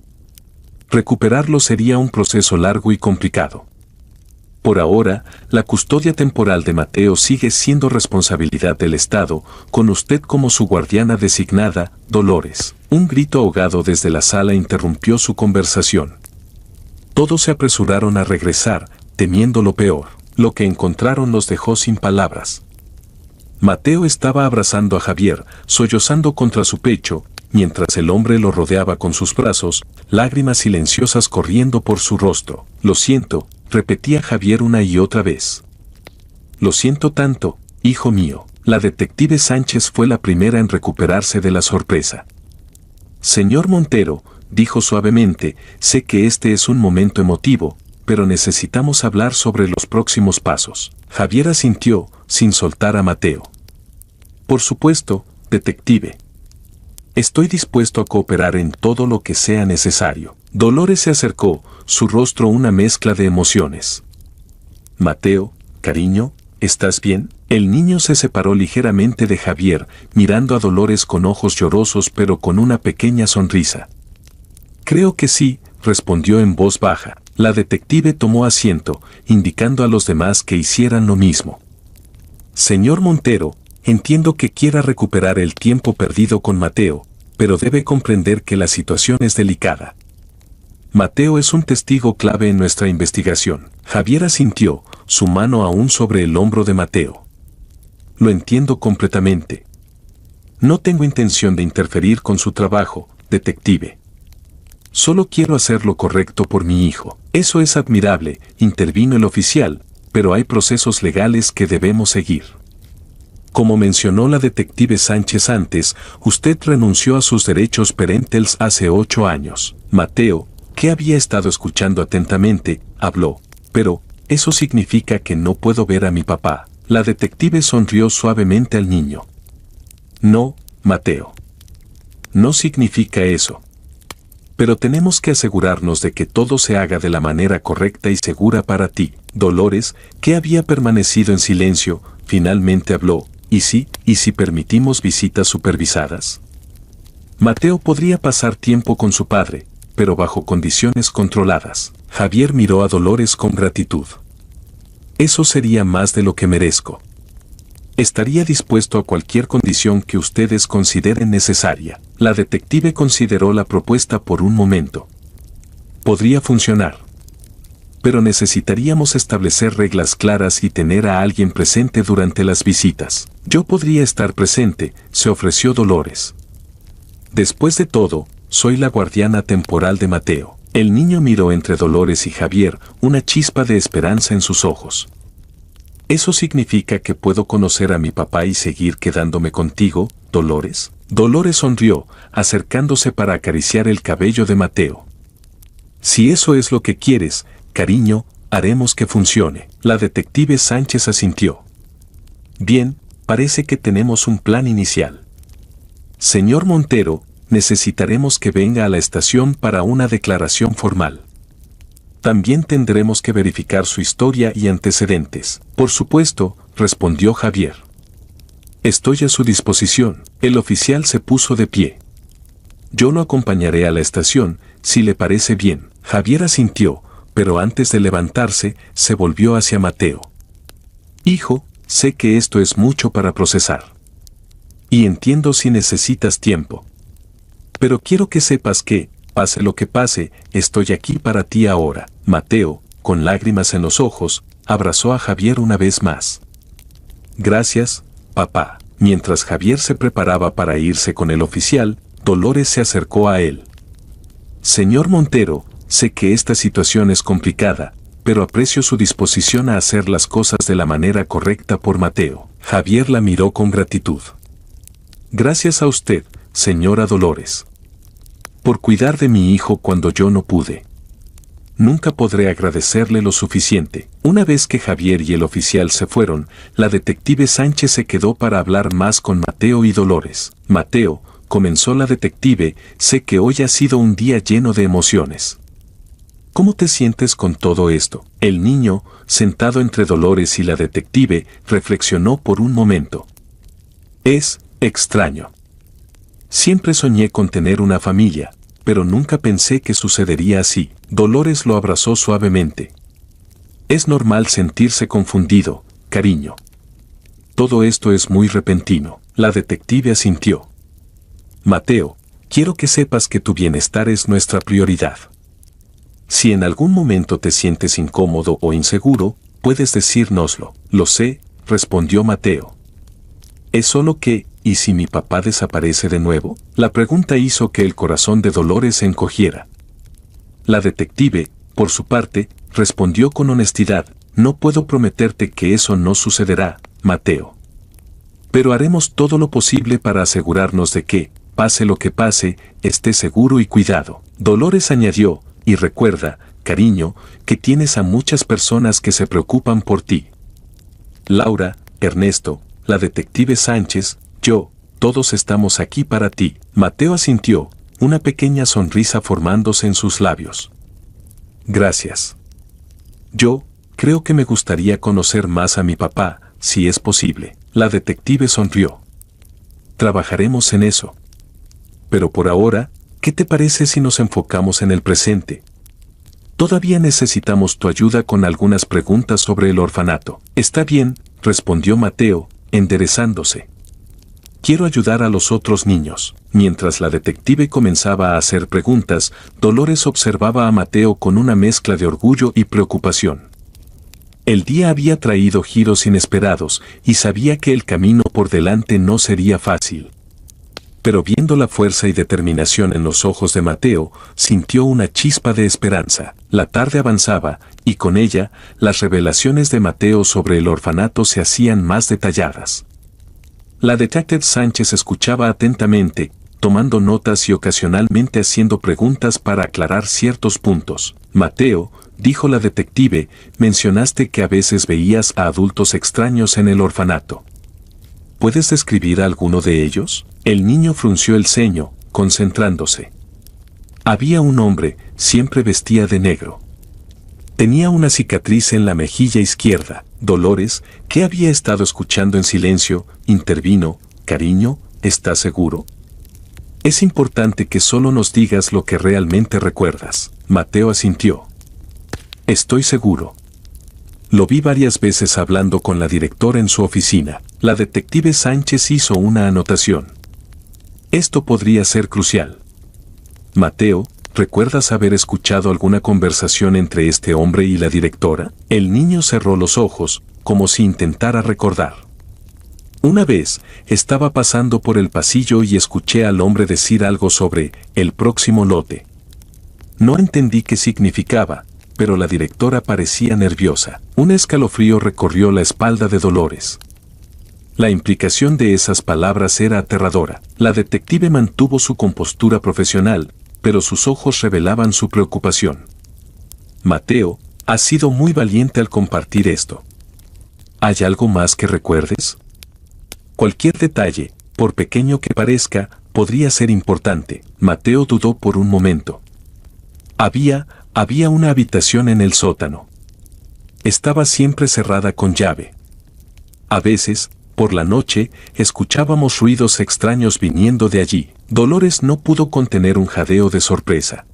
Recuperarlo sería un proceso largo y complicado. Por ahora, la custodia temporal de Mateo sigue siendo responsabilidad del Estado, con usted como su guardiana designada, Dolores. Un grito ahogado desde la sala interrumpió su conversación. Todos se apresuraron a regresar, temiendo lo peor. Lo que encontraron los dejó sin palabras. Mateo estaba abrazando a Javier, sollozando contra su pecho, mientras el hombre lo rodeaba con sus brazos, lágrimas silenciosas corriendo por su rostro. Lo siento, repetía Javier una y otra vez. Lo siento tanto, hijo mío. La detective Sánchez fue la primera en recuperarse de la sorpresa. Señor Montero, dijo suavemente, sé que este es un momento emotivo, pero necesitamos hablar sobre los próximos pasos. Javier asintió, sin soltar a Mateo. Por supuesto, detective. Estoy dispuesto a cooperar en todo lo que sea necesario. Dolores se acercó, su rostro una mezcla de emociones. Mateo, cariño, ¿estás bien? El niño se separó ligeramente de Javier, mirando a Dolores con ojos llorosos pero con una pequeña sonrisa. Creo que sí, respondió en voz baja. La detective tomó asiento, indicando a los demás que hicieran lo mismo. Señor Montero, entiendo que quiera recuperar el tiempo perdido con Mateo, pero debe comprender que la situación es delicada. Mateo es un testigo clave en nuestra investigación. Javier asintió, su mano aún sobre el hombro de Mateo. Lo entiendo completamente. No tengo intención de interferir con su trabajo, detective. Solo quiero hacer lo correcto por mi hijo. Eso es admirable, intervino el oficial, pero hay procesos legales que debemos seguir. Como mencionó la detective Sánchez antes, usted renunció a sus derechos parentales hace 8 años. Mateo, que había estado escuchando atentamente, habló. Pero, ¿eso significa que no puedo ver a mi papá? La detective sonrió suavemente al niño. No, Mateo. No significa eso. Pero tenemos que asegurarnos de que todo se haga de la manera correcta y segura para ti. Dolores, que había permanecido en silencio, finalmente habló. ¿Y si permitimos visitas supervisadas? Mateo podría pasar tiempo con su padre, pero bajo condiciones controladas. Javier miró a Dolores con gratitud. Eso sería más de lo que merezco. Estaría dispuesto a cualquier condición que ustedes consideren necesaria. La detective consideró la propuesta por un momento. Podría funcionar. Pero necesitaríamos establecer reglas claras y tener a alguien presente durante las visitas. Yo podría estar presente, se ofreció Dolores. Después de todo, soy la guardiana temporal de Mateo. El niño miró entre Dolores y Javier, una chispa de esperanza en sus ojos. ¿Eso significa que puedo conocer a mi papá y seguir quedándome contigo, Dolores? Dolores sonrió, acercándose para acariciar el cabello de Mateo. Si eso es lo que quieres, cariño, haremos que funcione. La detective Sánchez asintió. Bien, parece que tenemos un plan inicial. Señor Montero, necesitaremos que venga a la estación para una declaración formal. También tendremos que verificar su historia y antecedentes. Por supuesto, respondió Javier. Estoy a su disposición. El oficial se puso de pie. Yo lo acompañaré a la estación, si le parece bien. Javier asintió, pero antes de levantarse, se volvió hacia Mateo. Hijo, sé que esto es mucho para procesar. Y entiendo si necesitas tiempo. Pero quiero que sepas que, pase lo que pase, estoy aquí para ti ahora. Mateo, con lágrimas en los ojos, abrazó a Javier una vez más. Gracias, papá. Mientras Javier se preparaba para irse con el oficial, Dolores se acercó a él. Señor Montero, sé que esta situación es complicada, pero aprecio su disposición a hacer las cosas de la manera correcta por Mateo. Javier la miró con gratitud. Gracias a usted, señora Dolores. Por cuidar de mi hijo cuando yo no pude. Nunca podré agradecerle lo suficiente. Una vez que Javier y el oficial se fueron, la detective Sánchez se quedó para hablar más con Mateo y Dolores. Mateo, comenzó la detective, sé que hoy ha sido un día lleno de emociones. ¿Cómo te sientes con todo esto? El niño, sentado entre Dolores y la detective, reflexionó por un momento. Es extraño. Siempre soñé con tener una familia, pero nunca pensé que sucedería así. Dolores lo abrazó suavemente. Es normal sentirse confundido, cariño. Todo esto es muy repentino. La detective asintió. Mateo, quiero que sepas que tu bienestar es nuestra prioridad. Si en algún momento te sientes incómodo o inseguro, puedes decírnoslo. Lo sé, respondió Mateo. Es solo que, ¿y si mi papá desaparece de nuevo? La pregunta hizo que el corazón de Dolores se encogiera. La detective, por su parte, respondió con honestidad: no puedo prometerte que eso no sucederá, Mateo. Pero haremos todo lo posible para asegurarnos de que, pase lo que pase, estés seguro y cuidado. Dolores añadió: y recuerda, cariño, que tienes a muchas personas que se preocupan por ti. Laura, Ernesto, la detective Sánchez, yo, todos estamos aquí para ti. Mateo asintió, una pequeña sonrisa formándose en sus labios. Gracias. Yo, creo que me gustaría conocer más a mi papá, si es posible. La detective sonrió. Trabajaremos en eso. Pero por ahora, ¿qué te parece si nos enfocamos en el presente? Todavía necesitamos tu ayuda con algunas preguntas sobre el orfanato. Está bien, respondió Mateo, enderezándose. Quiero ayudar a los otros niños. Mientras la detective comenzaba a hacer preguntas, Dolores observaba a Mateo con una mezcla de orgullo y preocupación. El día había traído giros inesperados y sabía que el camino por delante no sería fácil. Pero viendo la fuerza y determinación en los ojos de Mateo, sintió una chispa de esperanza. La tarde avanzaba, y con ella, las revelaciones de Mateo sobre el orfanato se hacían más detalladas. La detective Sánchez escuchaba atentamente, tomando notas y ocasionalmente haciendo preguntas para aclarar ciertos puntos. Mateo, dijo la detective, mencionaste que a veces veías a adultos extraños en el orfanato. ¿Puedes describir a alguno de ellos? El niño frunció el ceño, concentrándose. Había un hombre, siempre vestía de negro. Tenía una cicatriz en la mejilla izquierda. Dolores, que había estado escuchando en silencio, intervino: cariño, ¿estás seguro? Es importante que solo nos digas lo que realmente recuerdas. Mateo asintió. Estoy seguro. Lo vi varias veces hablando con la directora en su oficina. La detective Sánchez hizo una anotación. Esto podría ser crucial. Mateo, ¿recuerdas haber escuchado alguna conversación entre este hombre y la directora? El niño cerró los ojos, como si intentara recordar. Una vez, estaba pasando por el pasillo y escuché al hombre decir algo sobre el próximo lote. No entendí qué significaba, pero la directora parecía nerviosa. Un escalofrío recorrió la espalda de Dolores. La implicación de esas palabras era aterradora. La detective mantuvo su compostura profesional, pero sus ojos revelaban su preocupación. Mateo, has sido muy valiente al compartir esto. ¿Hay algo más que recuerdes? Cualquier detalle, por pequeño que parezca, podría ser importante. Mateo dudó por un momento. Había una habitación en el sótano. Estaba siempre cerrada con llave. A veces, por la noche, escuchábamos ruidos extraños viniendo de allí. Dolores no pudo contener un jadeo de sorpresa.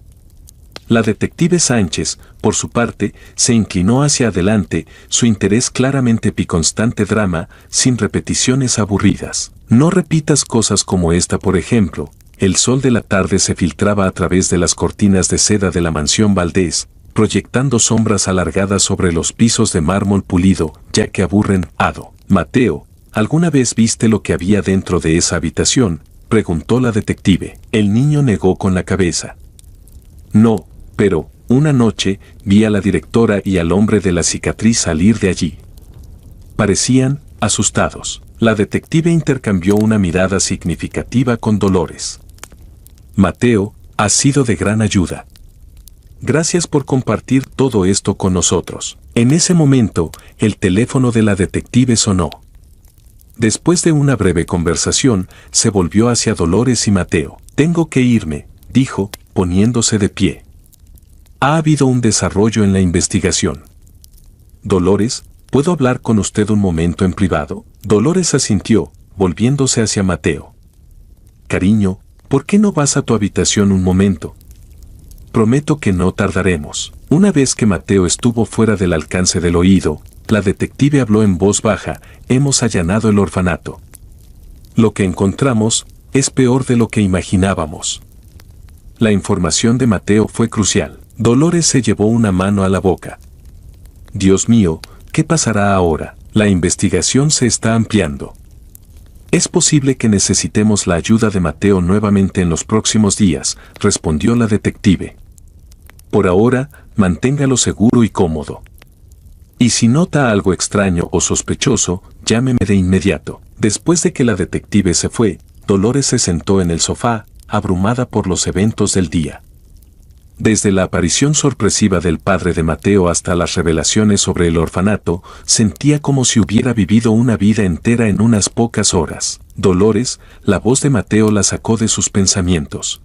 La detective Sánchez, por su parte, se inclinó hacia adelante, su interés claramente piconstante drama, sin repeticiones aburridas. No repitas cosas como esta, por ejemplo. El sol de la tarde se filtraba a través de las cortinas de seda de la mansión Valdés, proyectando sombras alargadas sobre los pisos de mármol pulido, ya que aburren. Mateo, ¿alguna vez viste lo que había dentro de esa habitación?, preguntó la detective. El niño negó con la cabeza. No, pero, una noche, vi a la directora y al hombre de la cicatriz salir de allí. Parecían asustados. La detective intercambió una mirada significativa con Dolores. Mateo, has sido de gran ayuda. Gracias por compartir todo esto con nosotros. En ese momento, el teléfono de la detective sonó. Después de una breve conversación, se volvió hacia Dolores y Mateo. Tengo que irme, dijo, poniéndose de pie. Ha habido un desarrollo en la investigación. Dolores, ¿puedo hablar con usted un momento en privado? Dolores asintió, volviéndose hacia Mateo. Cariño, ¿por qué no vas a tu habitación un momento? Prometo que no tardaremos. Una vez que Mateo estuvo fuera del alcance del oído, la detective habló en voz baja: hemos allanado el orfanato. Lo que encontramos es peor de lo que imaginábamos. La información de Mateo fue crucial. Dolores se llevó una mano a la boca. Dios mío, ¿Qué pasará ahora? La investigación se está ampliando. Es posible que necesitemos la ayuda de Mateo nuevamente en los próximos días, respondió la detective. Por ahora, manténgalo seguro y cómodo. Y si nota algo extraño o sospechoso, llámeme de inmediato. Después de que la detective se fue, Dolores se sentó en el sofá, abrumada por los eventos del día. Desde la aparición sorpresiva del padre de Mateo hasta las revelaciones sobre el orfanato, sentía como si hubiera vivido una vida entera en unas pocas horas. Dolores, la voz de Mateo la sacó de sus pensamientos.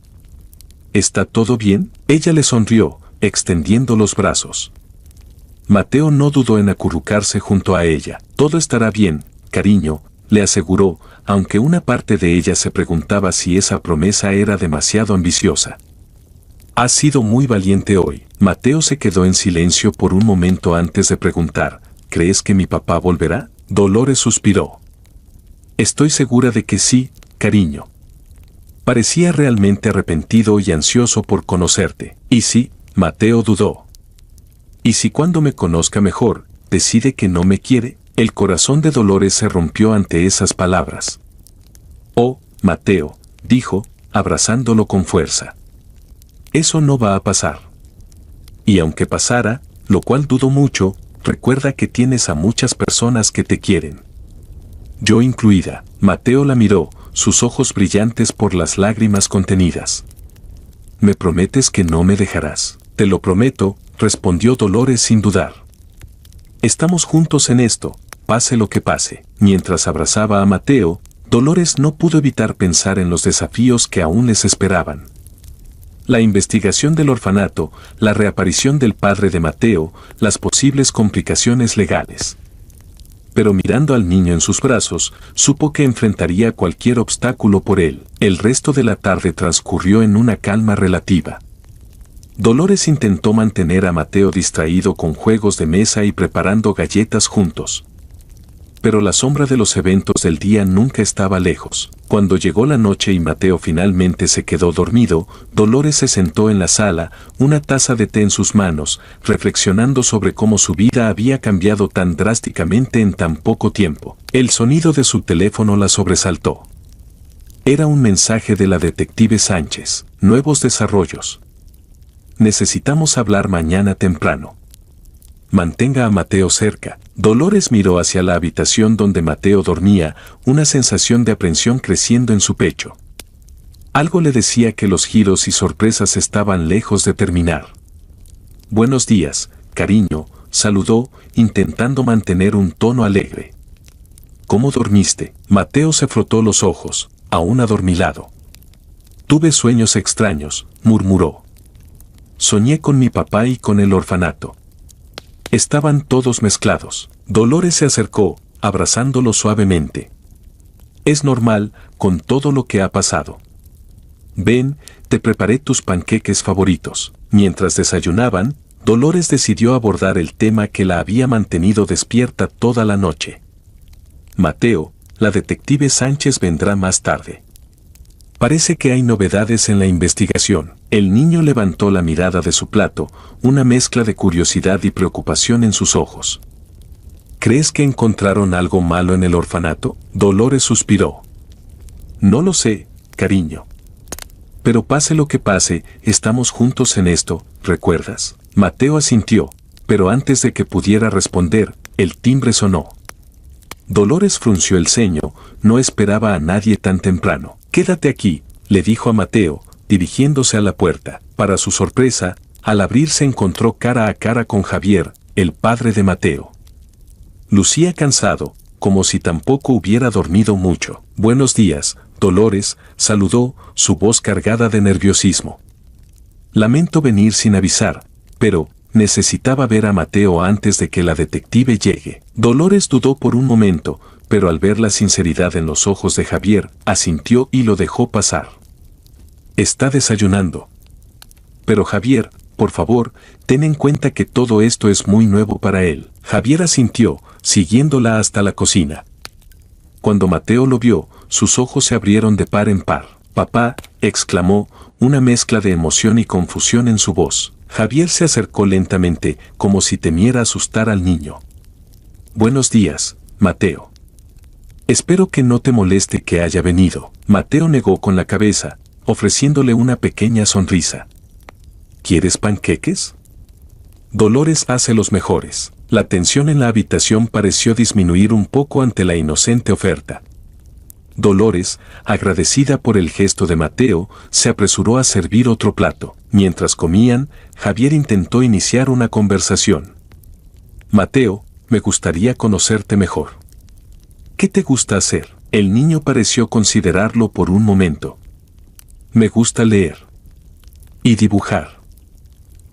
¿Está todo bien? Ella le sonrió, extendiendo los brazos. Mateo no dudó en acurrucarse junto a ella. Todo estará bien, cariño, le aseguró, aunque una parte de ella se preguntaba si esa promesa era demasiado ambiciosa. Has sido muy valiente hoy. Mateo se quedó en silencio por un momento antes de preguntar, ¿crees que mi papá volverá? Dolores suspiró. Estoy segura de que sí, cariño. Parecía realmente arrepentido y ansioso por conocerte. ¿Y si? Mateo dudó. ¿Y si cuando me conozca mejor, decide que no me quiere? El corazón de Dolores se rompió ante esas palabras. Oh, Mateo, dijo, abrazándolo con fuerza. Eso no va a pasar. Y aunque pasara, lo cual dudo mucho, recuerda que tienes a muchas personas que te quieren. Yo incluida. Mateo la miró, sus ojos brillantes por las lágrimas contenidas. ¿Me prometes que no me dejarás? Te lo prometo, respondió Dolores sin dudar. Estamos juntos en esto, pase lo que pase. Mientras abrazaba a Mateo, Dolores no pudo evitar pensar en los desafíos que aún les esperaban. La investigación del orfanato, la reaparición del padre de Mateo, las posibles complicaciones legales. Pero mirando al niño en sus brazos, supo que enfrentaría cualquier obstáculo por él. El resto de la tarde transcurrió en una calma relativa. Dolores intentó mantener a Mateo distraído con juegos de mesa y preparando galletas juntos. Pero la sombra de los eventos del día nunca estaba lejos. Cuando llegó la noche y Mateo finalmente se quedó dormido, Dolores se sentó en la sala, una taza de té en sus manos, reflexionando sobre cómo su vida había cambiado tan drásticamente en tan poco tiempo. El sonido de su teléfono la sobresaltó. Era un mensaje de la detective Sánchez. Nuevos desarrollos. Necesitamos hablar mañana temprano. Mantenga a Mateo cerca. Dolores miró hacia la habitación donde Mateo dormía, una sensación de aprensión creciendo en su pecho. Algo le decía que los giros y sorpresas estaban lejos de terminar. Buenos días, cariño, saludó, intentando mantener un tono alegre. ¿Cómo dormiste? Mateo se frotó los ojos, aún adormilado. Tuve sueños extraños, murmuró. Soñé con mi papá y con el orfanato. Estaban todos mezclados. Dolores se acercó, abrazándolo suavemente. Es normal, con todo lo que ha pasado. Ven, te preparé tus panqueques favoritos. Mientras desayunaban, Dolores decidió abordar el tema que la había mantenido despierta toda la noche. Mateo, la detective Sánchez vendrá más tarde. Parece que hay novedades en la investigación. El niño levantó la mirada de su plato, una mezcla de curiosidad y preocupación en sus ojos. ¿Crees que encontraron algo malo en el orfanato? Dolores suspiró. No lo sé, cariño. Pero pase lo que pase, estamos juntos en esto, ¿recuerdas? Mateo asintió, pero antes de que pudiera responder, el timbre sonó. Dolores frunció el ceño, no esperaba a nadie tan temprano. Quédate aquí, le dijo a Mateo, dirigiéndose a la puerta. Para su sorpresa, al abrir se encontró cara a cara con Javier, el padre de Mateo. Lucía cansado, como si tampoco hubiera dormido mucho. Buenos días, Dolores, saludó, su voz cargada de nerviosismo. Lamento venir sin avisar, pero necesitaba ver a Mateo antes de que la detective llegue. Dolores dudó por un momento, pero al ver la sinceridad en los ojos de Javier, asintió y lo dejó pasar. Está desayunando. Pero Javier, por favor, ten en cuenta que todo esto es muy nuevo para él. Javier asintió, siguiéndola hasta la cocina. Cuando Mateo lo vio, sus ojos se abrieron de par en par. Papá, exclamó, una mezcla de emoción y confusión en su voz. Javier se acercó lentamente, como si temiera asustar al niño. Buenos días, Mateo. Espero que no te moleste que haya venido. Mateo negó con la cabeza, ofreciéndole una pequeña sonrisa. ¿Quieres panqueques? Dolores hace los mejores. La tensión en la habitación pareció disminuir un poco ante la inocente oferta. Dolores, agradecida por el gesto de Mateo, se apresuró a servir otro plato. Mientras comían, Javier intentó iniciar una conversación. Mateo, me gustaría conocerte mejor. ¿Qué te gusta hacer? El niño pareció considerarlo por un momento. Me gusta leer. Y dibujar.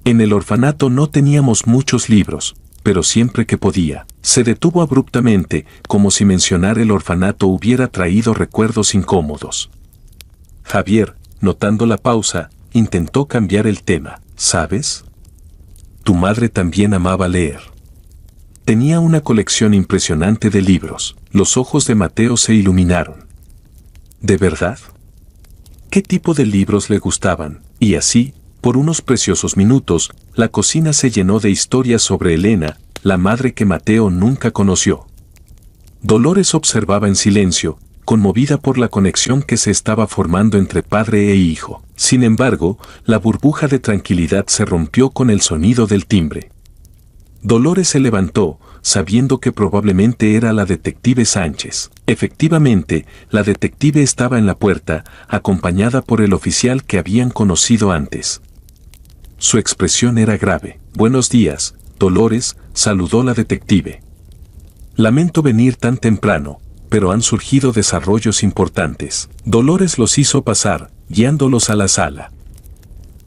En el orfanato no teníamos muchos libros, pero siempre que podía. Se detuvo abruptamente, como si mencionar el orfanato hubiera traído recuerdos incómodos. Javier, notando la pausa, intentó cambiar el tema. ¿Sabes? Tu madre también amaba leer. Tenía una colección impresionante de libros. Los ojos de Mateo se iluminaron. ¿De verdad? ¿Qué tipo de libros le gustaban? Y así, por unos preciosos minutos, la cocina se llenó de historias sobre Elena, la madre que Mateo nunca conoció. Dolores observaba en silencio, conmovida por la conexión que se estaba formando entre padre e hijo. Sin embargo, la burbuja de tranquilidad se rompió con el sonido del timbre. Dolores se levantó, sabiendo que probablemente era la detective Sánchez. Efectivamente, la detective estaba en la puerta, acompañada por el oficial que habían conocido antes. Su expresión era grave. Buenos días, Dolores, saludó la detective. Lamento venir tan temprano, pero han surgido desarrollos importantes. Dolores los hizo pasar, guiándolos a la sala.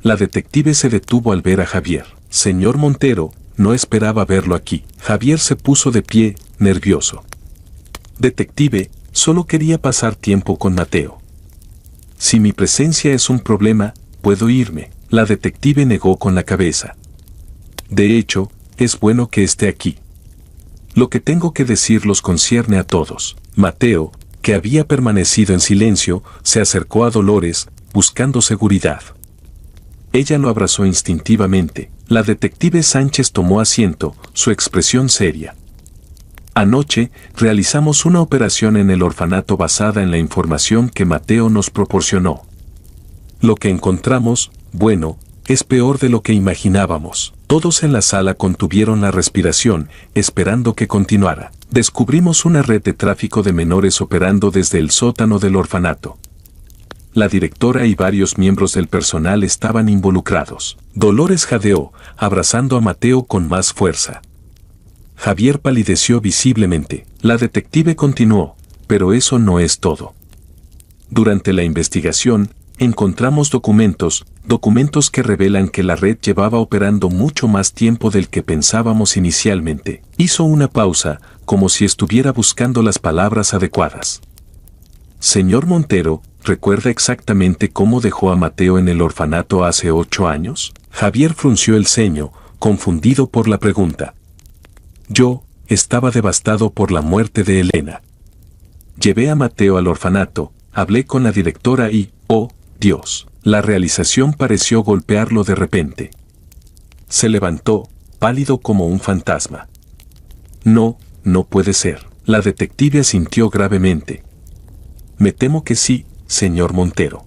La detective se detuvo al ver a Javier. Señor Montero, no esperaba verlo aquí. Javier se puso de pie, nervioso. Detective, solo quería pasar tiempo con Mateo. Si mi presencia es un problema, puedo irme. La detective negó con la cabeza. De hecho, es bueno que esté aquí. Lo que tengo que decir los concierne a todos. Mateo, que había permanecido en silencio, se acercó a Dolores, buscando seguridad. Ella lo abrazó instintivamente. La detective Sánchez tomó asiento, su expresión seria. Anoche, realizamos una operación en el orfanato basada en la información que Mateo nos proporcionó. Lo que encontramos, bueno, es peor de lo que imaginábamos. Todos en la sala contuvieron la respiración, esperando que continuara. Descubrimos una red de tráfico de menores operando desde el sótano del orfanato. La directora y varios miembros del personal estaban involucrados. Dolores jadeó, abrazando a Mateo con más fuerza. Javier palideció visiblemente. La detective continuó, pero eso no es todo. Durante la investigación, encontramos documentos que revelan que la red llevaba operando mucho más tiempo del que pensábamos inicialmente. Hizo una pausa, como si estuviera buscando las palabras adecuadas. Señor Montero, ¿recuerda exactamente cómo dejó a Mateo en el orfanato hace 8 años? Javier frunció el ceño, confundido por la pregunta. Yo estaba devastado por la muerte de Elena. Llevé a Mateo al orfanato, hablé con la directora y, oh, Dios, la realización pareció golpearlo de repente. Se levantó, pálido como un fantasma. No, no puede ser. La detective asintió gravemente. Me temo que sí, señor Montero.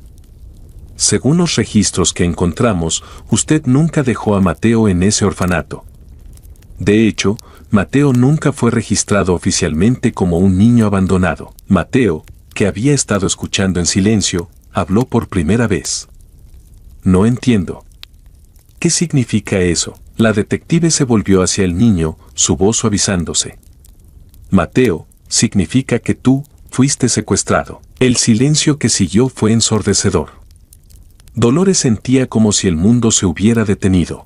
Según los registros que encontramos, usted nunca dejó a Mateo en ese orfanato. De hecho, Mateo nunca fue registrado oficialmente como un niño abandonado. Mateo, que había estado escuchando en silencio, habló por primera vez. No entiendo. ¿Qué significa eso? La detective se volvió hacia el niño, su voz suavizándose. Mateo, significa que tú fuiste secuestrado. El silencio que siguió fue ensordecedor. Dolores sentía como si el mundo se hubiera detenido.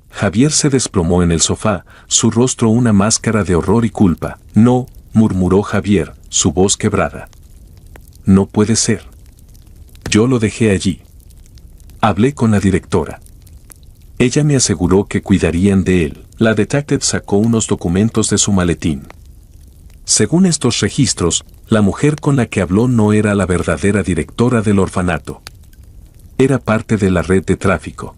Javier se desplomó en el sofá, su rostro una máscara de horror y culpa. No, murmuró Javier, su voz quebrada. No puede ser. Yo lo dejé allí. Hablé con la directora. Ella me aseguró que cuidarían de él. La detective sacó unos documentos de su maletín. Según estos registros, la mujer con la que habló no era la verdadera directora del orfanato. Era parte de la red de tráfico.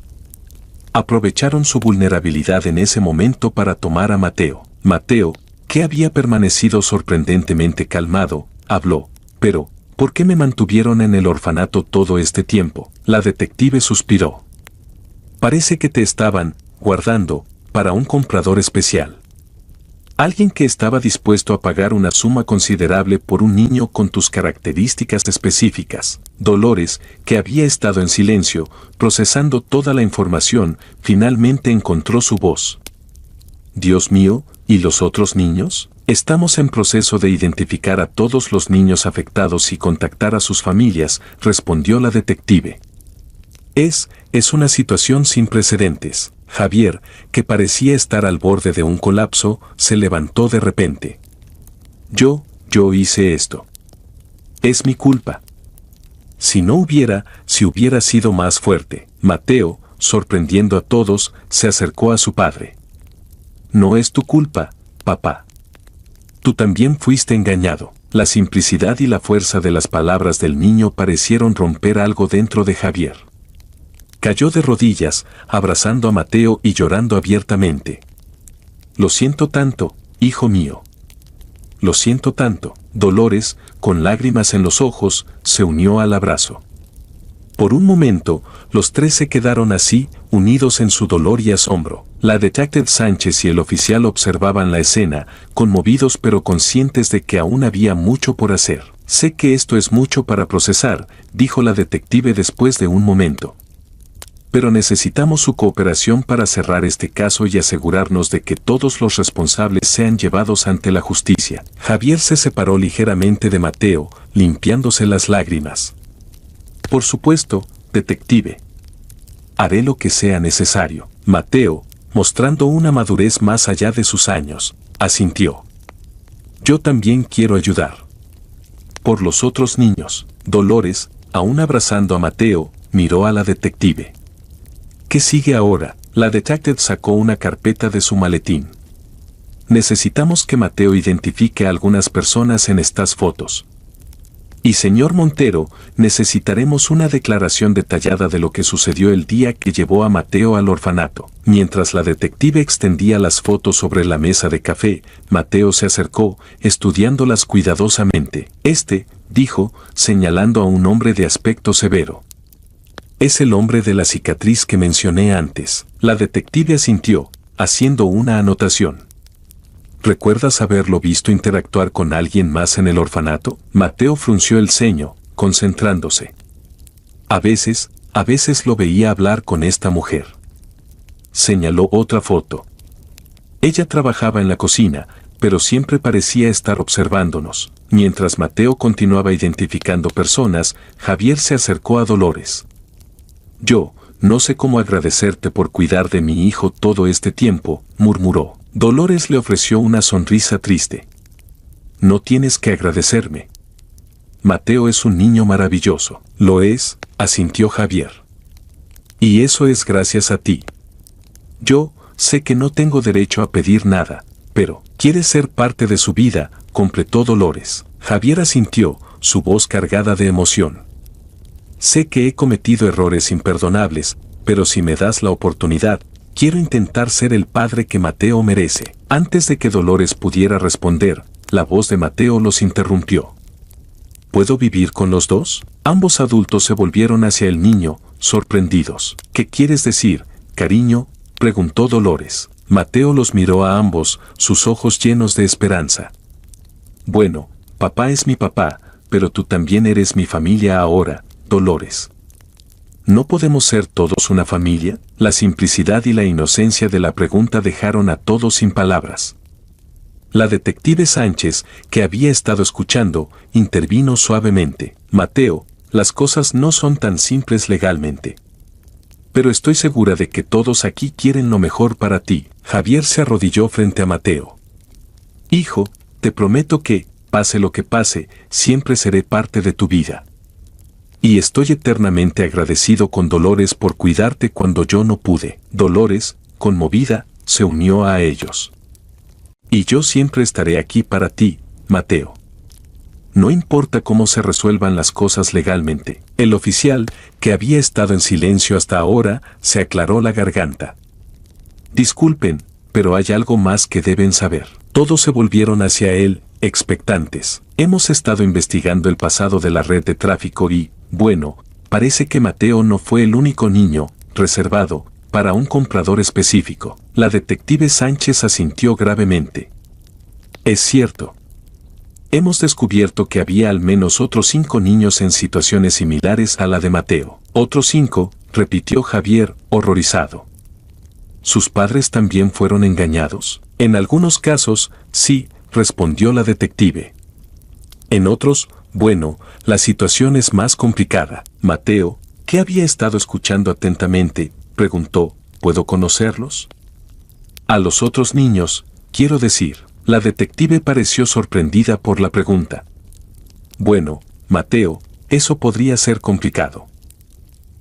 Aprovecharon su vulnerabilidad en ese momento para tomar a Mateo. Mateo, que había permanecido sorprendentemente calmado, habló. Pero, ¿por qué me mantuvieron en el orfanato todo este tiempo? La detective suspiró. Parece que te estaban guardando para un comprador especial. Alguien que estaba dispuesto a pagar una suma considerable por un niño con tus características específicas. Dolores, que había estado en silencio, procesando toda la información, finalmente encontró su voz. Dios mío, ¿y los otros niños? Estamos en proceso de identificar a todos los niños afectados y contactar a sus familias, respondió la detective. Es una situación sin precedentes. Javier, que parecía estar al borde de un colapso, se levantó de repente. Yo hice esto. Es mi culpa. Si hubiera sido más fuerte. Mateo, sorprendiendo a todos, se acercó a su padre. No es tu culpa, papá. Tú también fuiste engañado. La simplicidad y la fuerza de las palabras del niño parecieron romper algo dentro de Javier. Cayó de rodillas, abrazando a Mateo y llorando abiertamente. Lo siento tanto, hijo mío. Lo siento tanto. Dolores, con lágrimas en los ojos, se unió al abrazo. Por un momento, los tres se quedaron así, unidos en su dolor y asombro. La detective Sánchez y el oficial observaban la escena, conmovidos pero conscientes de que aún había mucho por hacer. Sé que esto es mucho para procesar, dijo la detective después de un momento. Pero necesitamos su cooperación para cerrar este caso y asegurarnos de que todos los responsables sean llevados ante la justicia. Javier se separó ligeramente de Mateo, limpiándose las lágrimas. Por supuesto, detective. Haré lo que sea necesario. Mateo, mostrando una madurez más allá de sus años, asintió. Yo también quiero ayudar. Por los otros niños. Dolores, aún abrazando a Mateo, miró a la detective. ¿Qué sigue ahora? La detective sacó una carpeta de su maletín. Necesitamos que Mateo identifique a algunas personas en estas fotos. Y señor Montero, necesitaremos una declaración detallada de lo que sucedió el día que llevó a Mateo al orfanato. Mientras la detective extendía las fotos sobre la mesa de café, Mateo se acercó, estudiándolas cuidadosamente. Dijo, señalando a un hombre de aspecto severo. Es el hombre de la cicatriz que mencioné antes. La detective asintió, haciendo una anotación. ¿Recuerdas haberlo visto interactuar con alguien más en el orfanato? Mateo frunció el ceño, concentrándose. A veces lo veía hablar con esta mujer. Señaló otra foto. Ella trabajaba en la cocina, pero siempre parecía estar observándonos. Mientras Mateo continuaba identificando personas, Javier se acercó a Dolores. Yo, no sé cómo agradecerte por cuidar de mi hijo todo este tiempo, murmuró. Dolores le ofreció una sonrisa triste. No tienes que agradecerme. Mateo es un niño maravilloso. Lo es, asintió Javier. Y eso es gracias a ti. Yo sé que no tengo derecho a pedir nada, pero quieres ser parte de su vida, completó Dolores. Javier asintió, su voz cargada de emoción. Sé que he cometido errores imperdonables, pero si me das la oportunidad, quiero intentar ser el padre que Mateo merece. Antes de que Dolores pudiera responder, la voz de Mateo los interrumpió. ¿Puedo vivir con los dos? Ambos adultos se volvieron hacia el niño, sorprendidos. ¿Qué quieres decir, cariño?, preguntó Dolores. Mateo los miró a ambos, sus ojos llenos de esperanza. Bueno, papá es mi papá, pero tú también eres mi familia ahora, Dolores. ¿No podemos ser todos una familia? La simplicidad y la inocencia de la pregunta dejaron a todos sin palabras. La detective Sánchez, que había estado escuchando, intervino suavemente. Mateo, las cosas no son tan simples legalmente. Pero estoy segura de que todos aquí quieren lo mejor para ti. Javier se arrodilló frente a Mateo. Hijo, te prometo que, pase lo que pase, siempre seré parte de tu vida. Y estoy eternamente agradecido con Dolores por cuidarte cuando yo no pude. Dolores, conmovida, se unió a ellos. Y yo siempre estaré aquí para ti, Mateo. No importa cómo se resuelvan las cosas legalmente. El oficial, que había estado en silencio hasta ahora, se aclaró la garganta. Disculpen, pero hay algo más que deben saber. Todos se volvieron hacia él, expectantes. Hemos estado investigando el pasado de la red de tráfico y, bueno, parece que Mateo no fue el único niño, reservado, para un comprador específico. La detective Sánchez asintió gravemente. Es cierto. Hemos descubierto que había al menos otros 5 niños en situaciones similares a la de Mateo. ¿Otros 5? Repitió Javier, horrorizado. ¿Sus padres también fueron engañados? En algunos casos, sí, respondió la detective. En otros, bueno, la situación es más complicada. Mateo, que había estado escuchando atentamente, preguntó, ¿puedo conocerlos? A los otros niños, quiero decir. La detective pareció sorprendida por la pregunta. Bueno, Mateo, eso podría ser complicado.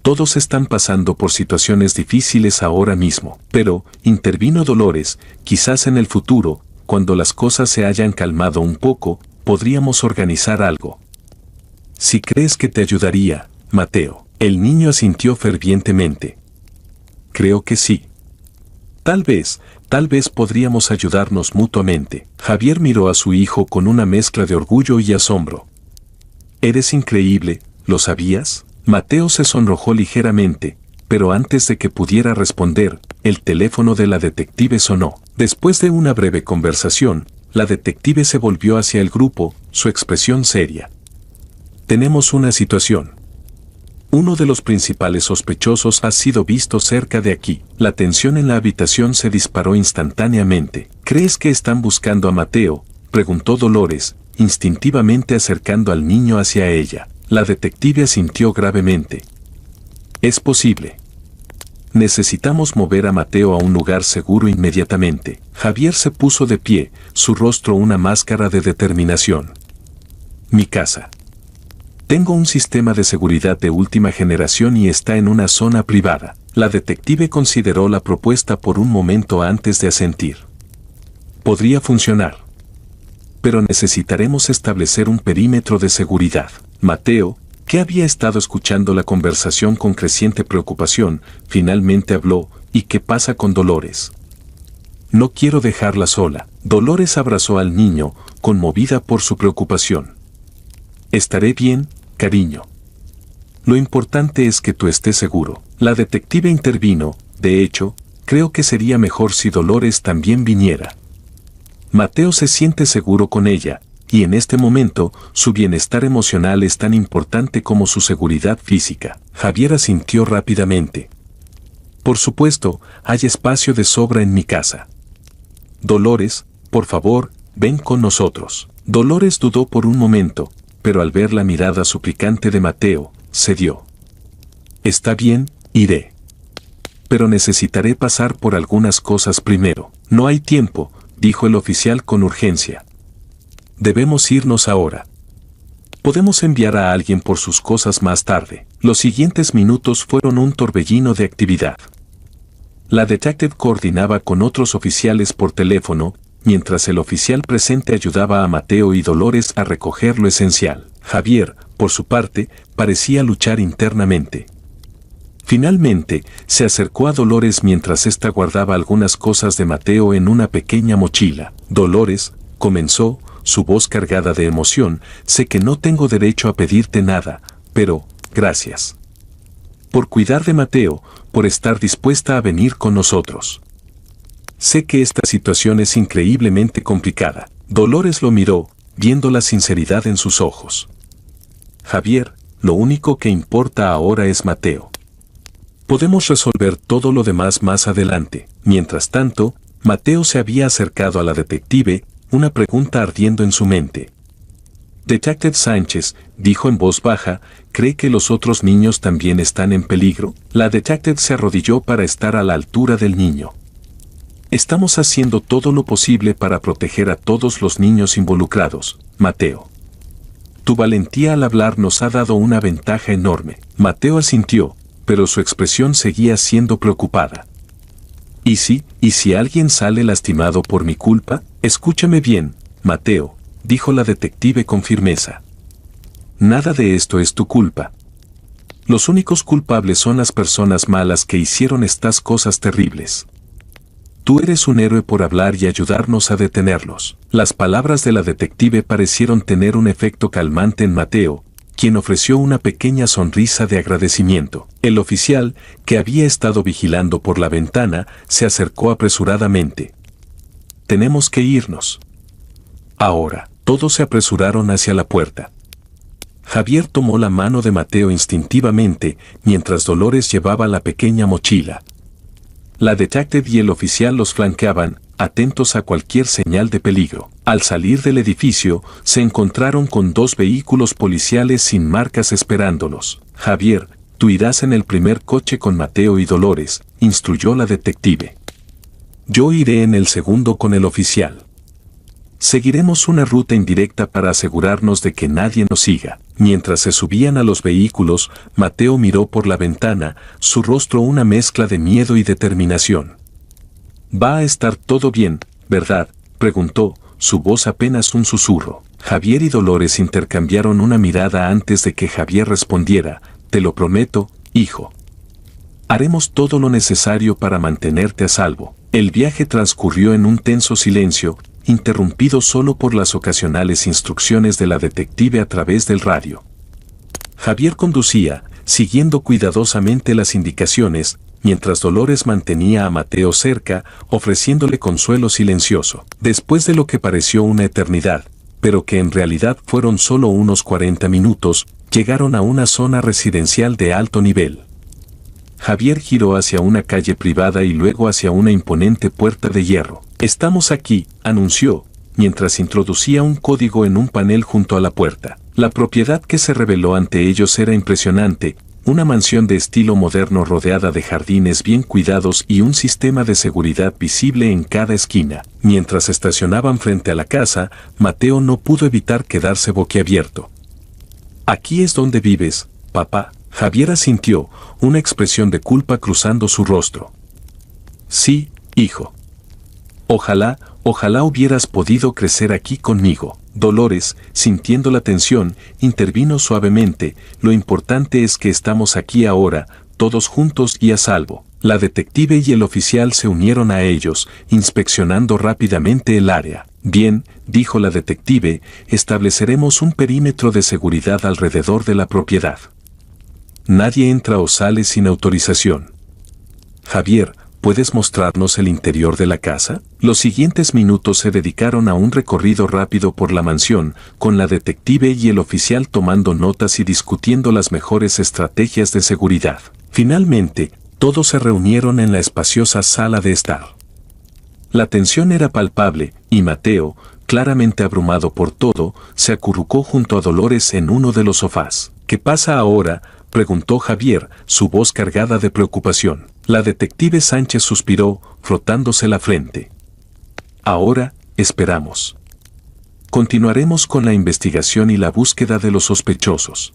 Todos están pasando por situaciones difíciles ahora mismo, pero, intervino Dolores, quizás en el futuro, cuando las cosas se hayan calmado un poco, podríamos organizar algo. Si crees que te ayudaría, Mateo. El niño asintió fervientemente. Creo que sí. Tal vez podríamos ayudarnos mutuamente. Javier miró a su hijo con una mezcla de orgullo y asombro. Eres increíble, ¿lo sabías? Mateo se sonrojó ligeramente, pero antes de que pudiera responder, el teléfono de la detective sonó. Después de una breve conversación, la detective se volvió hacia el grupo, su expresión seria. Tenemos una situación. Uno de los principales sospechosos ha sido visto cerca de aquí. La tensión en la habitación se disparó instantáneamente. ¿Crees que están buscando a Mateo?, preguntó Dolores, instintivamente acercando al niño hacia ella. La detective asintió gravemente. Es posible. Necesitamos mover a Mateo a un lugar seguro inmediatamente. Javier se puso de pie, su rostro una máscara de determinación. Mi casa. Tengo un sistema de seguridad de última generación y está en una zona privada. La detective consideró la propuesta por un momento antes de asentir. Podría funcionar. Pero necesitaremos establecer un perímetro de seguridad. Mateo, que había estado escuchando la conversación con creciente preocupación, finalmente habló. ¿Y qué pasa con Dolores? No quiero dejarla sola. Dolores abrazó al niño, conmovida por su preocupación. Estaré bien, cariño. Lo importante es que tú estés seguro. La detective intervino. De hecho, creo que sería mejor si Dolores también viniera. Mateo se siente seguro con ella, y en este momento, su bienestar emocional es tan importante como su seguridad física. Javier asintió rápidamente. Por supuesto, hay espacio de sobra en mi casa. Dolores, por favor, ven con nosotros. Dolores dudó por un momento, pero al ver la mirada suplicante de Mateo, cedió. Está bien, iré. Pero necesitaré pasar por algunas cosas primero. No hay tiempo, dijo el oficial con urgencia. Debemos irnos ahora. Podemos enviar a alguien por sus cosas más tarde. Los siguientes minutos fueron un torbellino de actividad. La detective coordinaba con otros oficiales por teléfono, mientras el oficial presente ayudaba a Mateo y Dolores a recoger lo esencial. Javier, por su parte, parecía luchar internamente. Finalmente, se acercó a Dolores mientras ésta guardaba algunas cosas de Mateo en una pequeña mochila. Dolores, comenzó, su voz cargada de emoción, sé que no tengo derecho a pedirte nada, pero, gracias. Por cuidar de Mateo, por estar dispuesta a venir con nosotros. Sé que esta situación es increíblemente complicada. Dolores lo miró, viendo la sinceridad en sus ojos. Javier, lo único que importa ahora es Mateo. Podemos resolver todo lo demás más adelante. Mientras tanto, Mateo se había acercado a la detective, una pregunta ardiendo en su mente. Detective Sánchez, dijo en voz baja, ¿cree que los otros niños también están en peligro? La detective se arrodilló para estar a la altura del niño. Estamos haciendo todo lo posible para proteger a todos los niños involucrados, Mateo. Tu valentía al hablar nos ha dado una ventaja enorme. Mateo asintió, pero su expresión seguía siendo preocupada. ¿Y si alguien sale lastimado por mi culpa? Escúchame bien, Mateo, dijo la detective con firmeza. Nada de esto es tu culpa. Los únicos culpables son las personas malas que hicieron estas cosas terribles. Tú eres un héroe por hablar y ayudarnos a detenerlos. Las palabras de la detective parecieron tener un efecto calmante en Mateo, quien ofreció una pequeña sonrisa de agradecimiento. El oficial, que había estado vigilando por la ventana, se acercó apresuradamente. Tenemos que irnos. Ahora, todos se apresuraron hacia la puerta. Javier tomó la mano de Mateo instintivamente, mientras Dolores llevaba la pequeña mochila. La detective y el oficial los flanqueaban, atentos a cualquier señal de peligro. Al salir del edificio, se encontraron con 2 vehículos policiales sin marcas esperándolos. Javier, tú irás en el primer coche con Mateo y Dolores, instruyó la detective. Yo iré en el segundo con el oficial. Seguiremos una ruta indirecta para asegurarnos de que nadie nos siga. Mientras se subían a los vehículos, Mateo miró por la ventana, su rostro una mezcla de miedo y determinación. «Va a estar todo bien, ¿verdad?», preguntó, su voz apenas un susurro. Javier y Dolores intercambiaron una mirada antes de que Javier respondiera: «Te lo prometo, hijo. Haremos todo lo necesario para mantenerte a salvo». El viaje transcurrió en un tenso silencio, interrumpido solo por las ocasionales instrucciones de la detective a través del radio. Javier conducía, siguiendo cuidadosamente las indicaciones, mientras Dolores mantenía a Mateo cerca, ofreciéndole consuelo silencioso. Después de lo que pareció una eternidad, pero que en realidad fueron solo unos 40 minutos, llegaron a una zona residencial de alto nivel. Javier giró hacia una calle privada y luego hacia una imponente puerta de hierro. «Estamos aquí», anunció, mientras introducía un código en un panel junto a la puerta. La propiedad que se reveló ante ellos era impresionante, una mansión de estilo moderno rodeada de jardines bien cuidados y un sistema de seguridad visible en cada esquina. Mientras estacionaban frente a la casa, Mateo no pudo evitar quedarse boquiabierto. «¿Aquí es donde vives, papá?», Javier asintió, una expresión de culpa cruzando su rostro. «Sí, hijo. Ojalá hubieras podido crecer aquí conmigo». Dolores, sintiendo la tensión, intervino suavemente: «Lo importante es que estamos aquí ahora, todos juntos y a salvo». La detective y el oficial se unieron a ellos, inspeccionando rápidamente el área. «Bien», dijo la detective, «estableceremos un perímetro de seguridad alrededor de la propiedad. Nadie entra o sale sin autorización». «Javier, ¿puedes mostrarnos el interior de la casa?». Los siguientes minutos se dedicaron a un recorrido rápido por la mansión, con la detective y el oficial tomando notas y discutiendo las mejores estrategias de seguridad. Finalmente, todos se reunieron en la espaciosa sala de estar. La tensión era palpable, y Mateo, claramente abrumado por todo, se acurrucó junto a Dolores en uno de los sofás. «¿Qué pasa ahora?», preguntó Javier, su voz cargada de preocupación. La detective Sánchez suspiró, frotándose la frente. «Ahora, esperamos. Continuaremos con la investigación y la búsqueda de los sospechosos.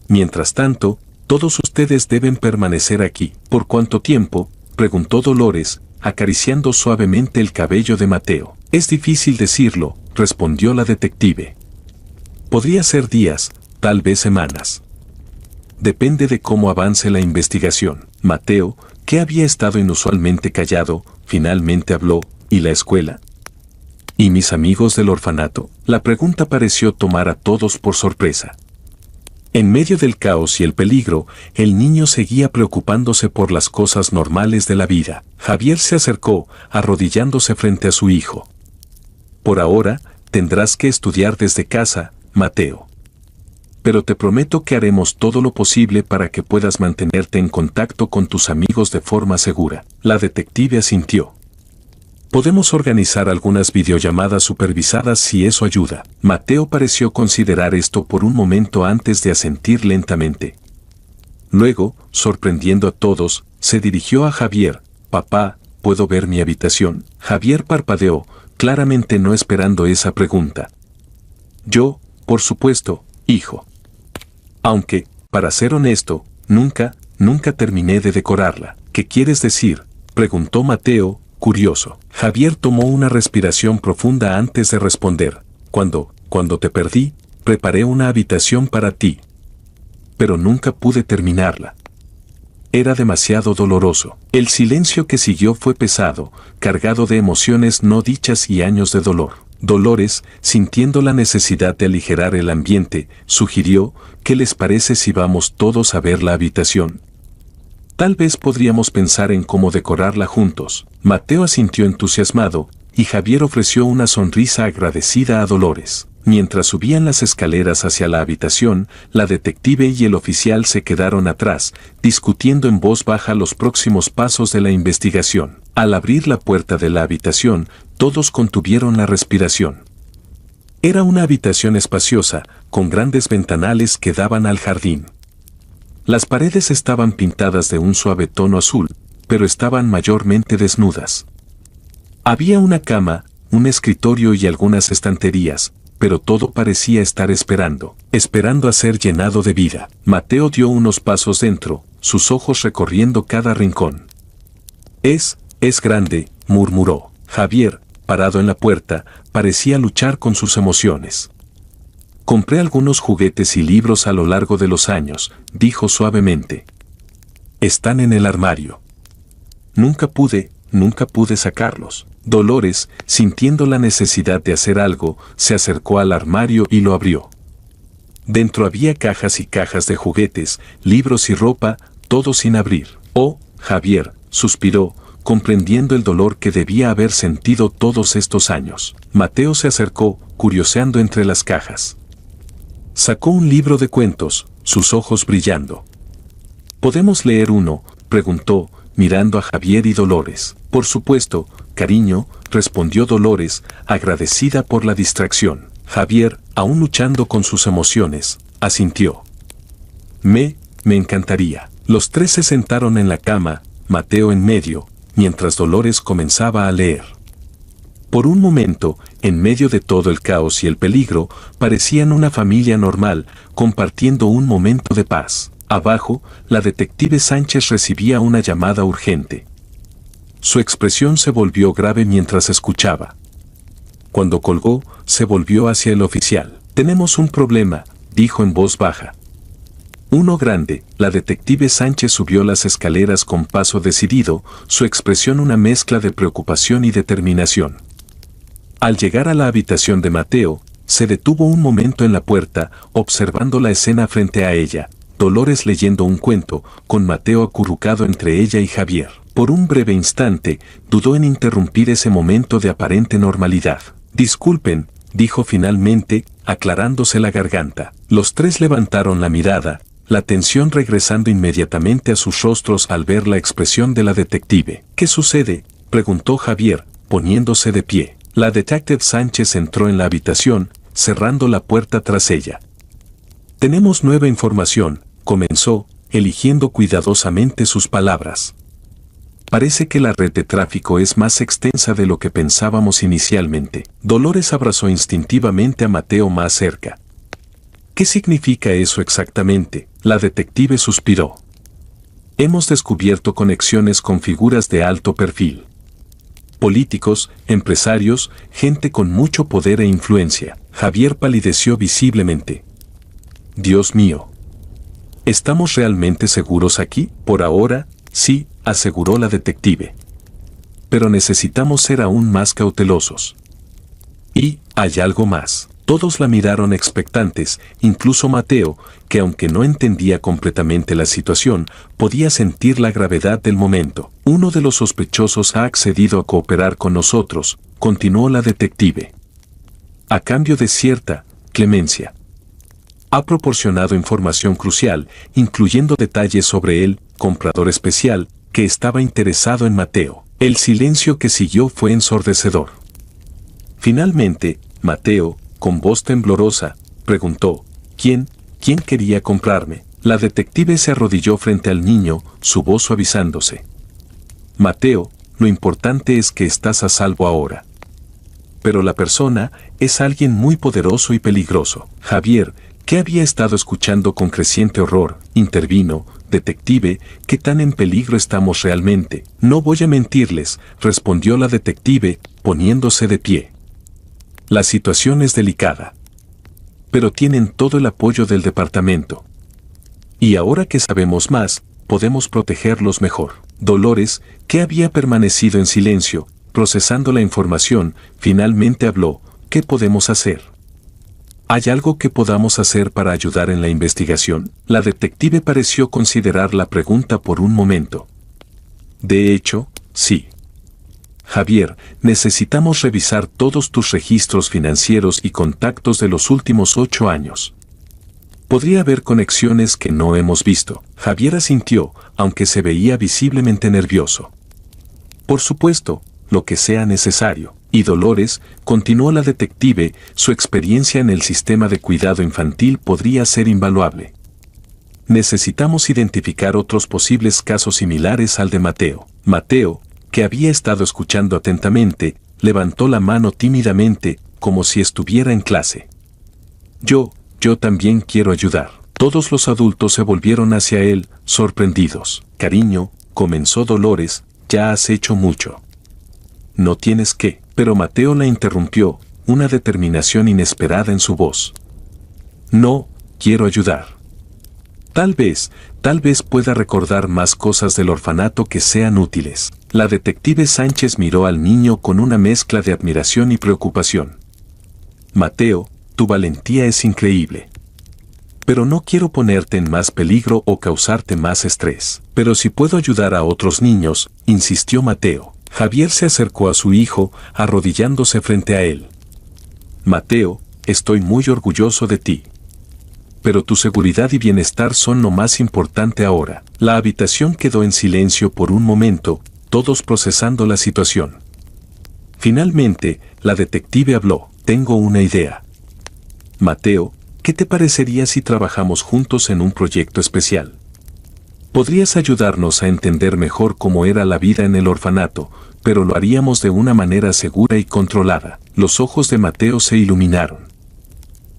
Mientras tanto, todos ustedes deben permanecer aquí». «¿Por cuánto tiempo?», preguntó Dolores, acariciando suavemente el cabello de Mateo. «Es difícil decirlo», respondió la detective. «Podría ser días, tal vez semanas. Depende de cómo avance la investigación». Mateo, que había estado inusualmente callado, finalmente habló: «¿Y la escuela? ¿Y mis amigos del orfanato?». La pregunta pareció tomar a todos por sorpresa. En medio del caos y el peligro, el niño seguía preocupándose por las cosas normales de la vida. Javier se acercó, arrodillándose frente a su hijo. «Por ahora, tendrás que estudiar desde casa, Mateo. Pero te prometo que haremos todo lo posible para que puedas mantenerte en contacto con tus amigos de forma segura». La detective asintió. «Podemos organizar algunas videollamadas supervisadas si eso ayuda». Mateo pareció considerar esto por un momento antes de asentir lentamente. Luego, sorprendiendo a todos, se dirigió a Javier. «Papá, ¿puedo ver mi habitación?». Javier parpadeó, claramente no esperando esa pregunta. «Yo, por supuesto, hijo. Aunque, para ser honesto, nunca terminé de decorarla». «¿Qué quieres decir?», preguntó Mateo, curioso. Javier tomó una respiración profunda antes de responder. Cuando te perdí, preparé una habitación para ti. Pero nunca pude terminarla. era demasiado doloroso. El silencio que siguió fue pesado, cargado de emociones no dichas y años de dolor. Dolores, sintiendo la necesidad de aligerar el ambiente, sugirió: ¿qué les parece si vamos todos a ver la habitación? Tal vez podríamos pensar en cómo decorarla juntos. Mateo asintió entusiasmado, y Javier ofreció una sonrisa agradecida a Dolores. Mientras subían las escaleras hacia la habitación, la detective y el oficial se quedaron atrás, discutiendo en voz baja los próximos pasos de la investigación. Al abrir la puerta de la habitación, todos contuvieron la respiración. Era una habitación espaciosa, con grandes ventanales que daban al jardín. Las paredes estaban pintadas de un suave tono azul, pero estaban mayormente desnudas. Había una cama, un escritorio y algunas estanterías, pero todo parecía estar esperando a ser llenado de vida. Mateo dio unos pasos dentro, sus ojos recorriendo cada rincón. Es grande, murmuró. Javier, parado en la puerta, parecía luchar con sus emociones. Compré algunos juguetes y libros a lo largo de los años, dijo suavemente. Están en el armario. Nunca pude sacarlos. Dolores, sintiendo la necesidad de hacer algo, se acercó al armario y lo abrió. Dentro había cajas y cajas de juguetes, libros y ropa, todo sin abrir. Oh, Javier, suspiró, comprendiendo el dolor que debía haber sentido todos estos años. Mateo se acercó, curioseando entre las cajas. Sacó un libro de cuentos, sus ojos brillando. ¿Podemos leer uno?, preguntó, mirando a Javier y Dolores. Por supuesto, cariño, respondió Dolores, agradecida por la distracción. Javier, aún luchando con sus emociones, asintió. Me encantaría. Los tres se sentaron en la cama, Mateo en medio, mientras Dolores comenzaba a leer. Por un momento, en medio de todo el caos y el peligro, parecían una familia normal, compartiendo un momento de paz. Abajo, la detective Sánchez recibía una llamada urgente. Su expresión se volvió grave mientras escuchaba. Cuando colgó, se volvió hacia el oficial. Tenemos un problema, dijo en voz baja. Uno grande. La detective Sánchez subió las escaleras con paso decidido, su expresión una mezcla de preocupación y determinación. Al llegar a la habitación de Mateo, se detuvo un momento en la puerta, observando la escena frente a ella. Dolores leyendo un cuento, con Mateo acurrucado entre ella y Javier. Por un breve instante, dudó en interrumpir ese momento de aparente normalidad. Disculpen, dijo finalmente, aclarándose la garganta. Los tres levantaron la mirada, la tensión regresando inmediatamente a sus rostros al ver la expresión de la detective. ¿Qué sucede?, preguntó Javier, poniéndose de pie. La detective Sánchez entró en la habitación, cerrando la puerta tras ella. Tenemos nueva información, comenzó, eligiendo cuidadosamente sus palabras. Parece que la red de tráfico es más extensa de lo que pensábamos inicialmente. Dolores abrazó instintivamente a Mateo más cerca. ¿Qué significa eso exactamente?, la detective suspiró. Hemos descubierto conexiones con figuras de alto perfil. Políticos, empresarios, gente con mucho poder e influencia. Javier palideció visiblemente. Dios mío. ¿Estamos realmente seguros aquí? Por ahora, sí, aseguró la detective. Pero necesitamos ser aún más cautelosos. Y, hay algo más. Todos la miraron expectantes, incluso Mateo, que aunque no entendía completamente la situación, podía sentir la gravedad del momento. Uno de los sospechosos ha accedido a cooperar con nosotros, continuó la detective. A cambio de cierta clemencia. Ha proporcionado información crucial, incluyendo detalles sobre el comprador especial, que estaba interesado en Mateo. El silencio que siguió fue ensordecedor. Finalmente, Mateo, con voz temblorosa, preguntó, ¿Quién quería comprarme? La detective se arrodilló frente al niño, su voz suavizándose. Mateo, lo importante es que estás a salvo ahora. Pero la persona es alguien muy poderoso y peligroso. Javier, que había estado escuchando con creciente horror, intervino. Detective, ¿qué tan en peligro estamos realmente? No voy a mentirles, respondió la detective, poniéndose de pie. La situación es delicada. Pero tienen todo el apoyo del departamento. Y ahora que sabemos más, podemos protegerlos mejor. Dolores, que había permanecido en silencio, procesando la información, finalmente habló. ¿Qué podemos hacer? ¿Hay algo que podamos hacer para ayudar en la investigación? La detective pareció considerar la pregunta por un momento. De hecho, sí. Javier, necesitamos revisar todos tus registros financieros y contactos de los últimos 8 años. Podría haber conexiones que no hemos visto. Javier asintió, aunque se veía visiblemente nervioso. Por supuesto, lo que sea necesario. Y Dolores, continuó la detective, su experiencia en el sistema de cuidado infantil podría ser invaluable. Necesitamos identificar otros posibles casos similares al de Mateo. Mateo, que había estado escuchando atentamente, levantó la mano tímidamente, como si estuviera en clase. Yo también quiero ayudar. Todos los adultos se volvieron hacia él, sorprendidos. Cariño, comenzó Dolores, ya has hecho mucho. No tienes que, pero Mateo la interrumpió, una determinación inesperada en su voz. No, quiero ayudar. Tal vez pueda recordar más cosas del orfanato que sean útiles. La detective Sánchez miró al niño con una mezcla de admiración y preocupación. Mateo, tu valentía es increíble. Pero no quiero ponerte en más peligro o causarte más estrés. Pero si puedo ayudar a otros niños, insistió Mateo. Javier se acercó a su hijo, arrodillándose frente a él. Mateo, estoy muy orgulloso de ti. Pero tu seguridad y bienestar son lo más importante ahora. La habitación quedó en silencio por un momento, todos procesando la situación. Finalmente, la detective habló. Tengo una idea. Mateo, ¿qué te parecería si trabajamos juntos en un proyecto especial? Podrías ayudarnos a entender mejor cómo era la vida en el orfanato, pero lo haríamos de una manera segura y controlada. Los ojos de Mateo se iluminaron.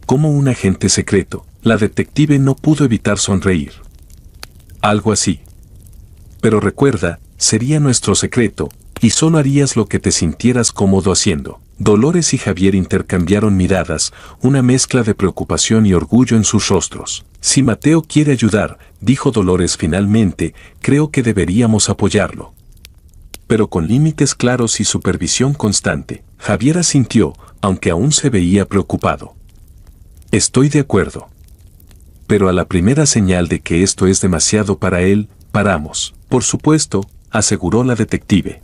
Como un agente secreto, la detective no pudo evitar sonreír. Algo así. Pero recuerda, sería nuestro secreto, y solo harías lo que te sintieras cómodo haciendo. Dolores y Javier intercambiaron miradas, una mezcla de preocupación y orgullo en sus rostros. Si Mateo quiere ayudar, dijo Dolores finalmente, creo que deberíamos apoyarlo. Pero con límites claros y supervisión constante. Javier asintió, aunque aún se veía preocupado. Estoy de acuerdo. Pero a la primera señal de que esto es demasiado para él, paramos. Por supuesto, aseguró la detective.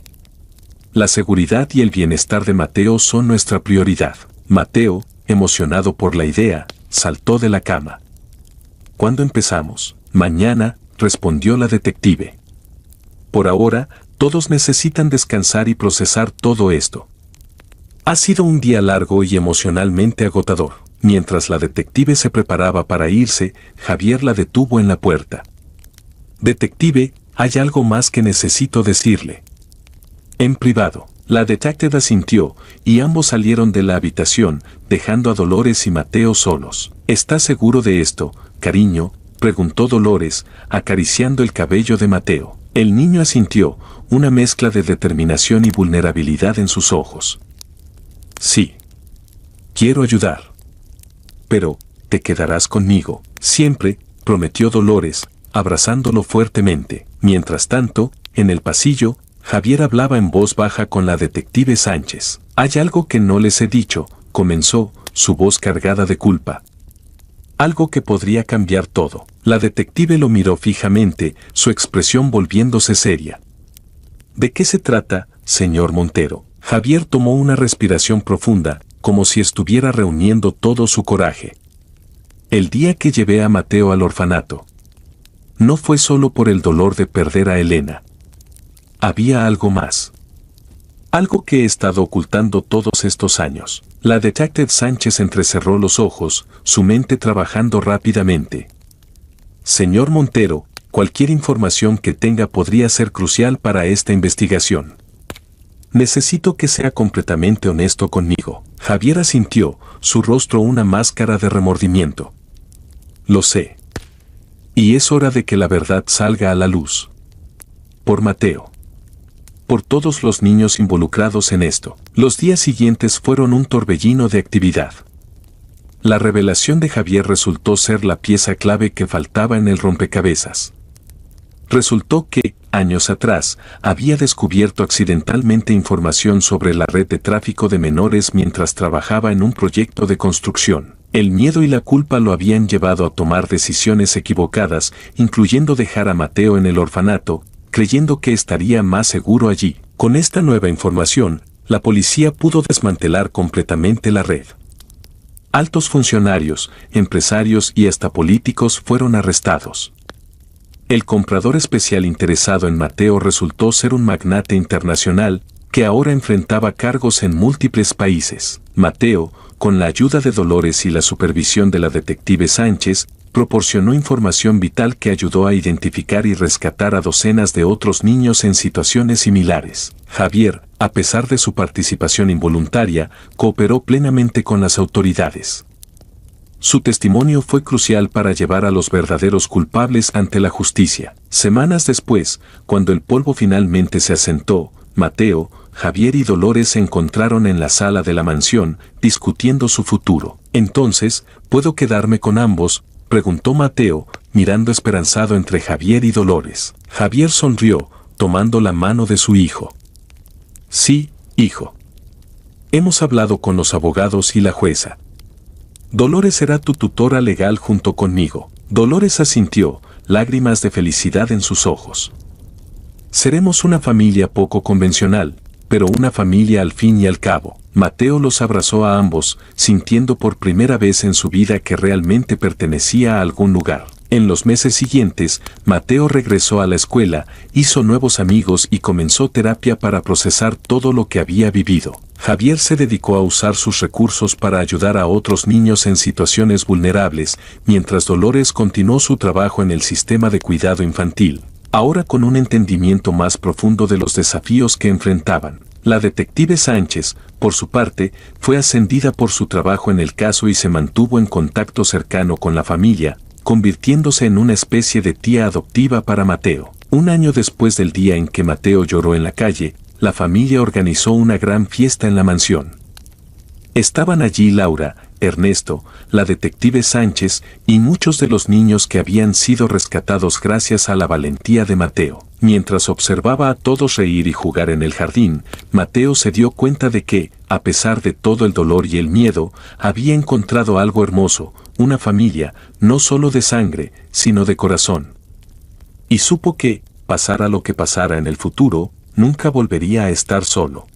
La seguridad y el bienestar de Mateo son nuestra prioridad. Mateo, emocionado por la idea, saltó de la cama. ¿Cuándo empezamos? Mañana, respondió la detective. Por ahora, todos necesitan descansar y procesar todo esto. Ha sido un día largo y emocionalmente agotador. Mientras la detective se preparaba para irse, Javier la detuvo en la puerta. Detective, hay algo más que necesito decirle. En privado, la detective asintió, y ambos salieron de la habitación, dejando a Dolores y Mateo solos. ¿Estás seguro de esto, cariño?, preguntó Dolores, acariciando el cabello de Mateo. El niño asintió, una mezcla de determinación y vulnerabilidad en sus ojos. Sí. Quiero ayudar. Pero, te quedarás conmigo, siempre, prometió Dolores, abrazándolo fuertemente. Mientras tanto, en el pasillo, Javier hablaba en voz baja con la detective Sánchez. Hay algo que no les he dicho, comenzó, su voz cargada de culpa. Algo que podría cambiar todo. La detective lo miró fijamente, su expresión volviéndose seria. ¿De qué se trata, señor Montero? Javier tomó una respiración profunda, como si estuviera reuniendo todo su coraje. El día que llevé a Mateo al orfanato. No fue solo por el dolor de perder a Elena. Había algo más. Algo que he estado ocultando todos estos años. La detective Sánchez entrecerró los ojos, su mente trabajando rápidamente. Señor Montero, cualquier información que tenga podría ser crucial para esta investigación. Necesito que sea completamente honesto conmigo. Javier asintió, su rostro una máscara de remordimiento. Lo sé. Y es hora de que la verdad salga a la luz. Por Mateo. Por todos los niños involucrados en esto. Los días siguientes fueron un torbellino de actividad. La revelación de Javier resultó ser la pieza clave que faltaba en el rompecabezas. Resultó que, años atrás, había descubierto accidentalmente información sobre la red de tráfico de menores mientras trabajaba en un proyecto de construcción. El miedo y la culpa lo habían llevado a tomar decisiones equivocadas, incluyendo dejar a Mateo en el orfanato, creyendo que estaría más seguro allí. Con esta nueva información, la policía pudo desmantelar completamente la red. Altos funcionarios, empresarios y hasta políticos fueron arrestados. El comprador especial interesado en Mateo resultó ser un magnate internacional que ahora enfrentaba cargos en múltiples países. Mateo, con la ayuda de Dolores y la supervisión de la detective Sánchez, proporcionó información vital que ayudó a identificar y rescatar a docenas de otros niños en situaciones similares. Javier, a pesar de su participación involuntaria, cooperó plenamente con las autoridades. Su testimonio fue crucial para llevar a los verdaderos culpables ante la justicia. Semanas después, cuando el polvo finalmente se asentó, Mateo, Javier y Dolores se encontraron en la sala de la mansión, discutiendo su futuro. «Entonces, ¿puedo quedarme con ambos?», preguntó Mateo, mirando esperanzado entre Javier y Dolores. Javier sonrió, tomando la mano de su hijo. «Sí, hijo. Hemos hablado con los abogados y la jueza. Dolores será tu tutora legal junto conmigo». Dolores asintió, lágrimas de felicidad en sus ojos. «Seremos una familia poco convencional, pero una familia al fin y al cabo». Mateo los abrazó a ambos, sintiendo por primera vez en su vida que realmente pertenecía a algún lugar. En los meses siguientes, Mateo regresó a la escuela, hizo nuevos amigos y comenzó terapia para procesar todo lo que había vivido. Javier se dedicó a usar sus recursos para ayudar a otros niños en situaciones vulnerables, mientras Dolores continuó su trabajo en el sistema de cuidado infantil, ahora con un entendimiento más profundo de los desafíos que enfrentaban. La detective Sánchez, por su parte, fue ascendida por su trabajo en el caso y se mantuvo en contacto cercano con la familia, convirtiéndose en una especie de tía adoptiva para Mateo. Un año después del día en que Mateo lloró en la calle, la familia organizó una gran fiesta en la mansión. Estaban allí Laura, Ernesto, la detective Sánchez y muchos de los niños que habían sido rescatados gracias a la valentía de Mateo. Mientras observaba a todos reír y jugar en el jardín, Mateo se dio cuenta de que, a pesar de todo el dolor y el miedo, había encontrado algo hermoso, una familia, no solo de sangre, sino de corazón. Y supo que, pasara lo que pasara en el futuro, nunca volvería a estar solo.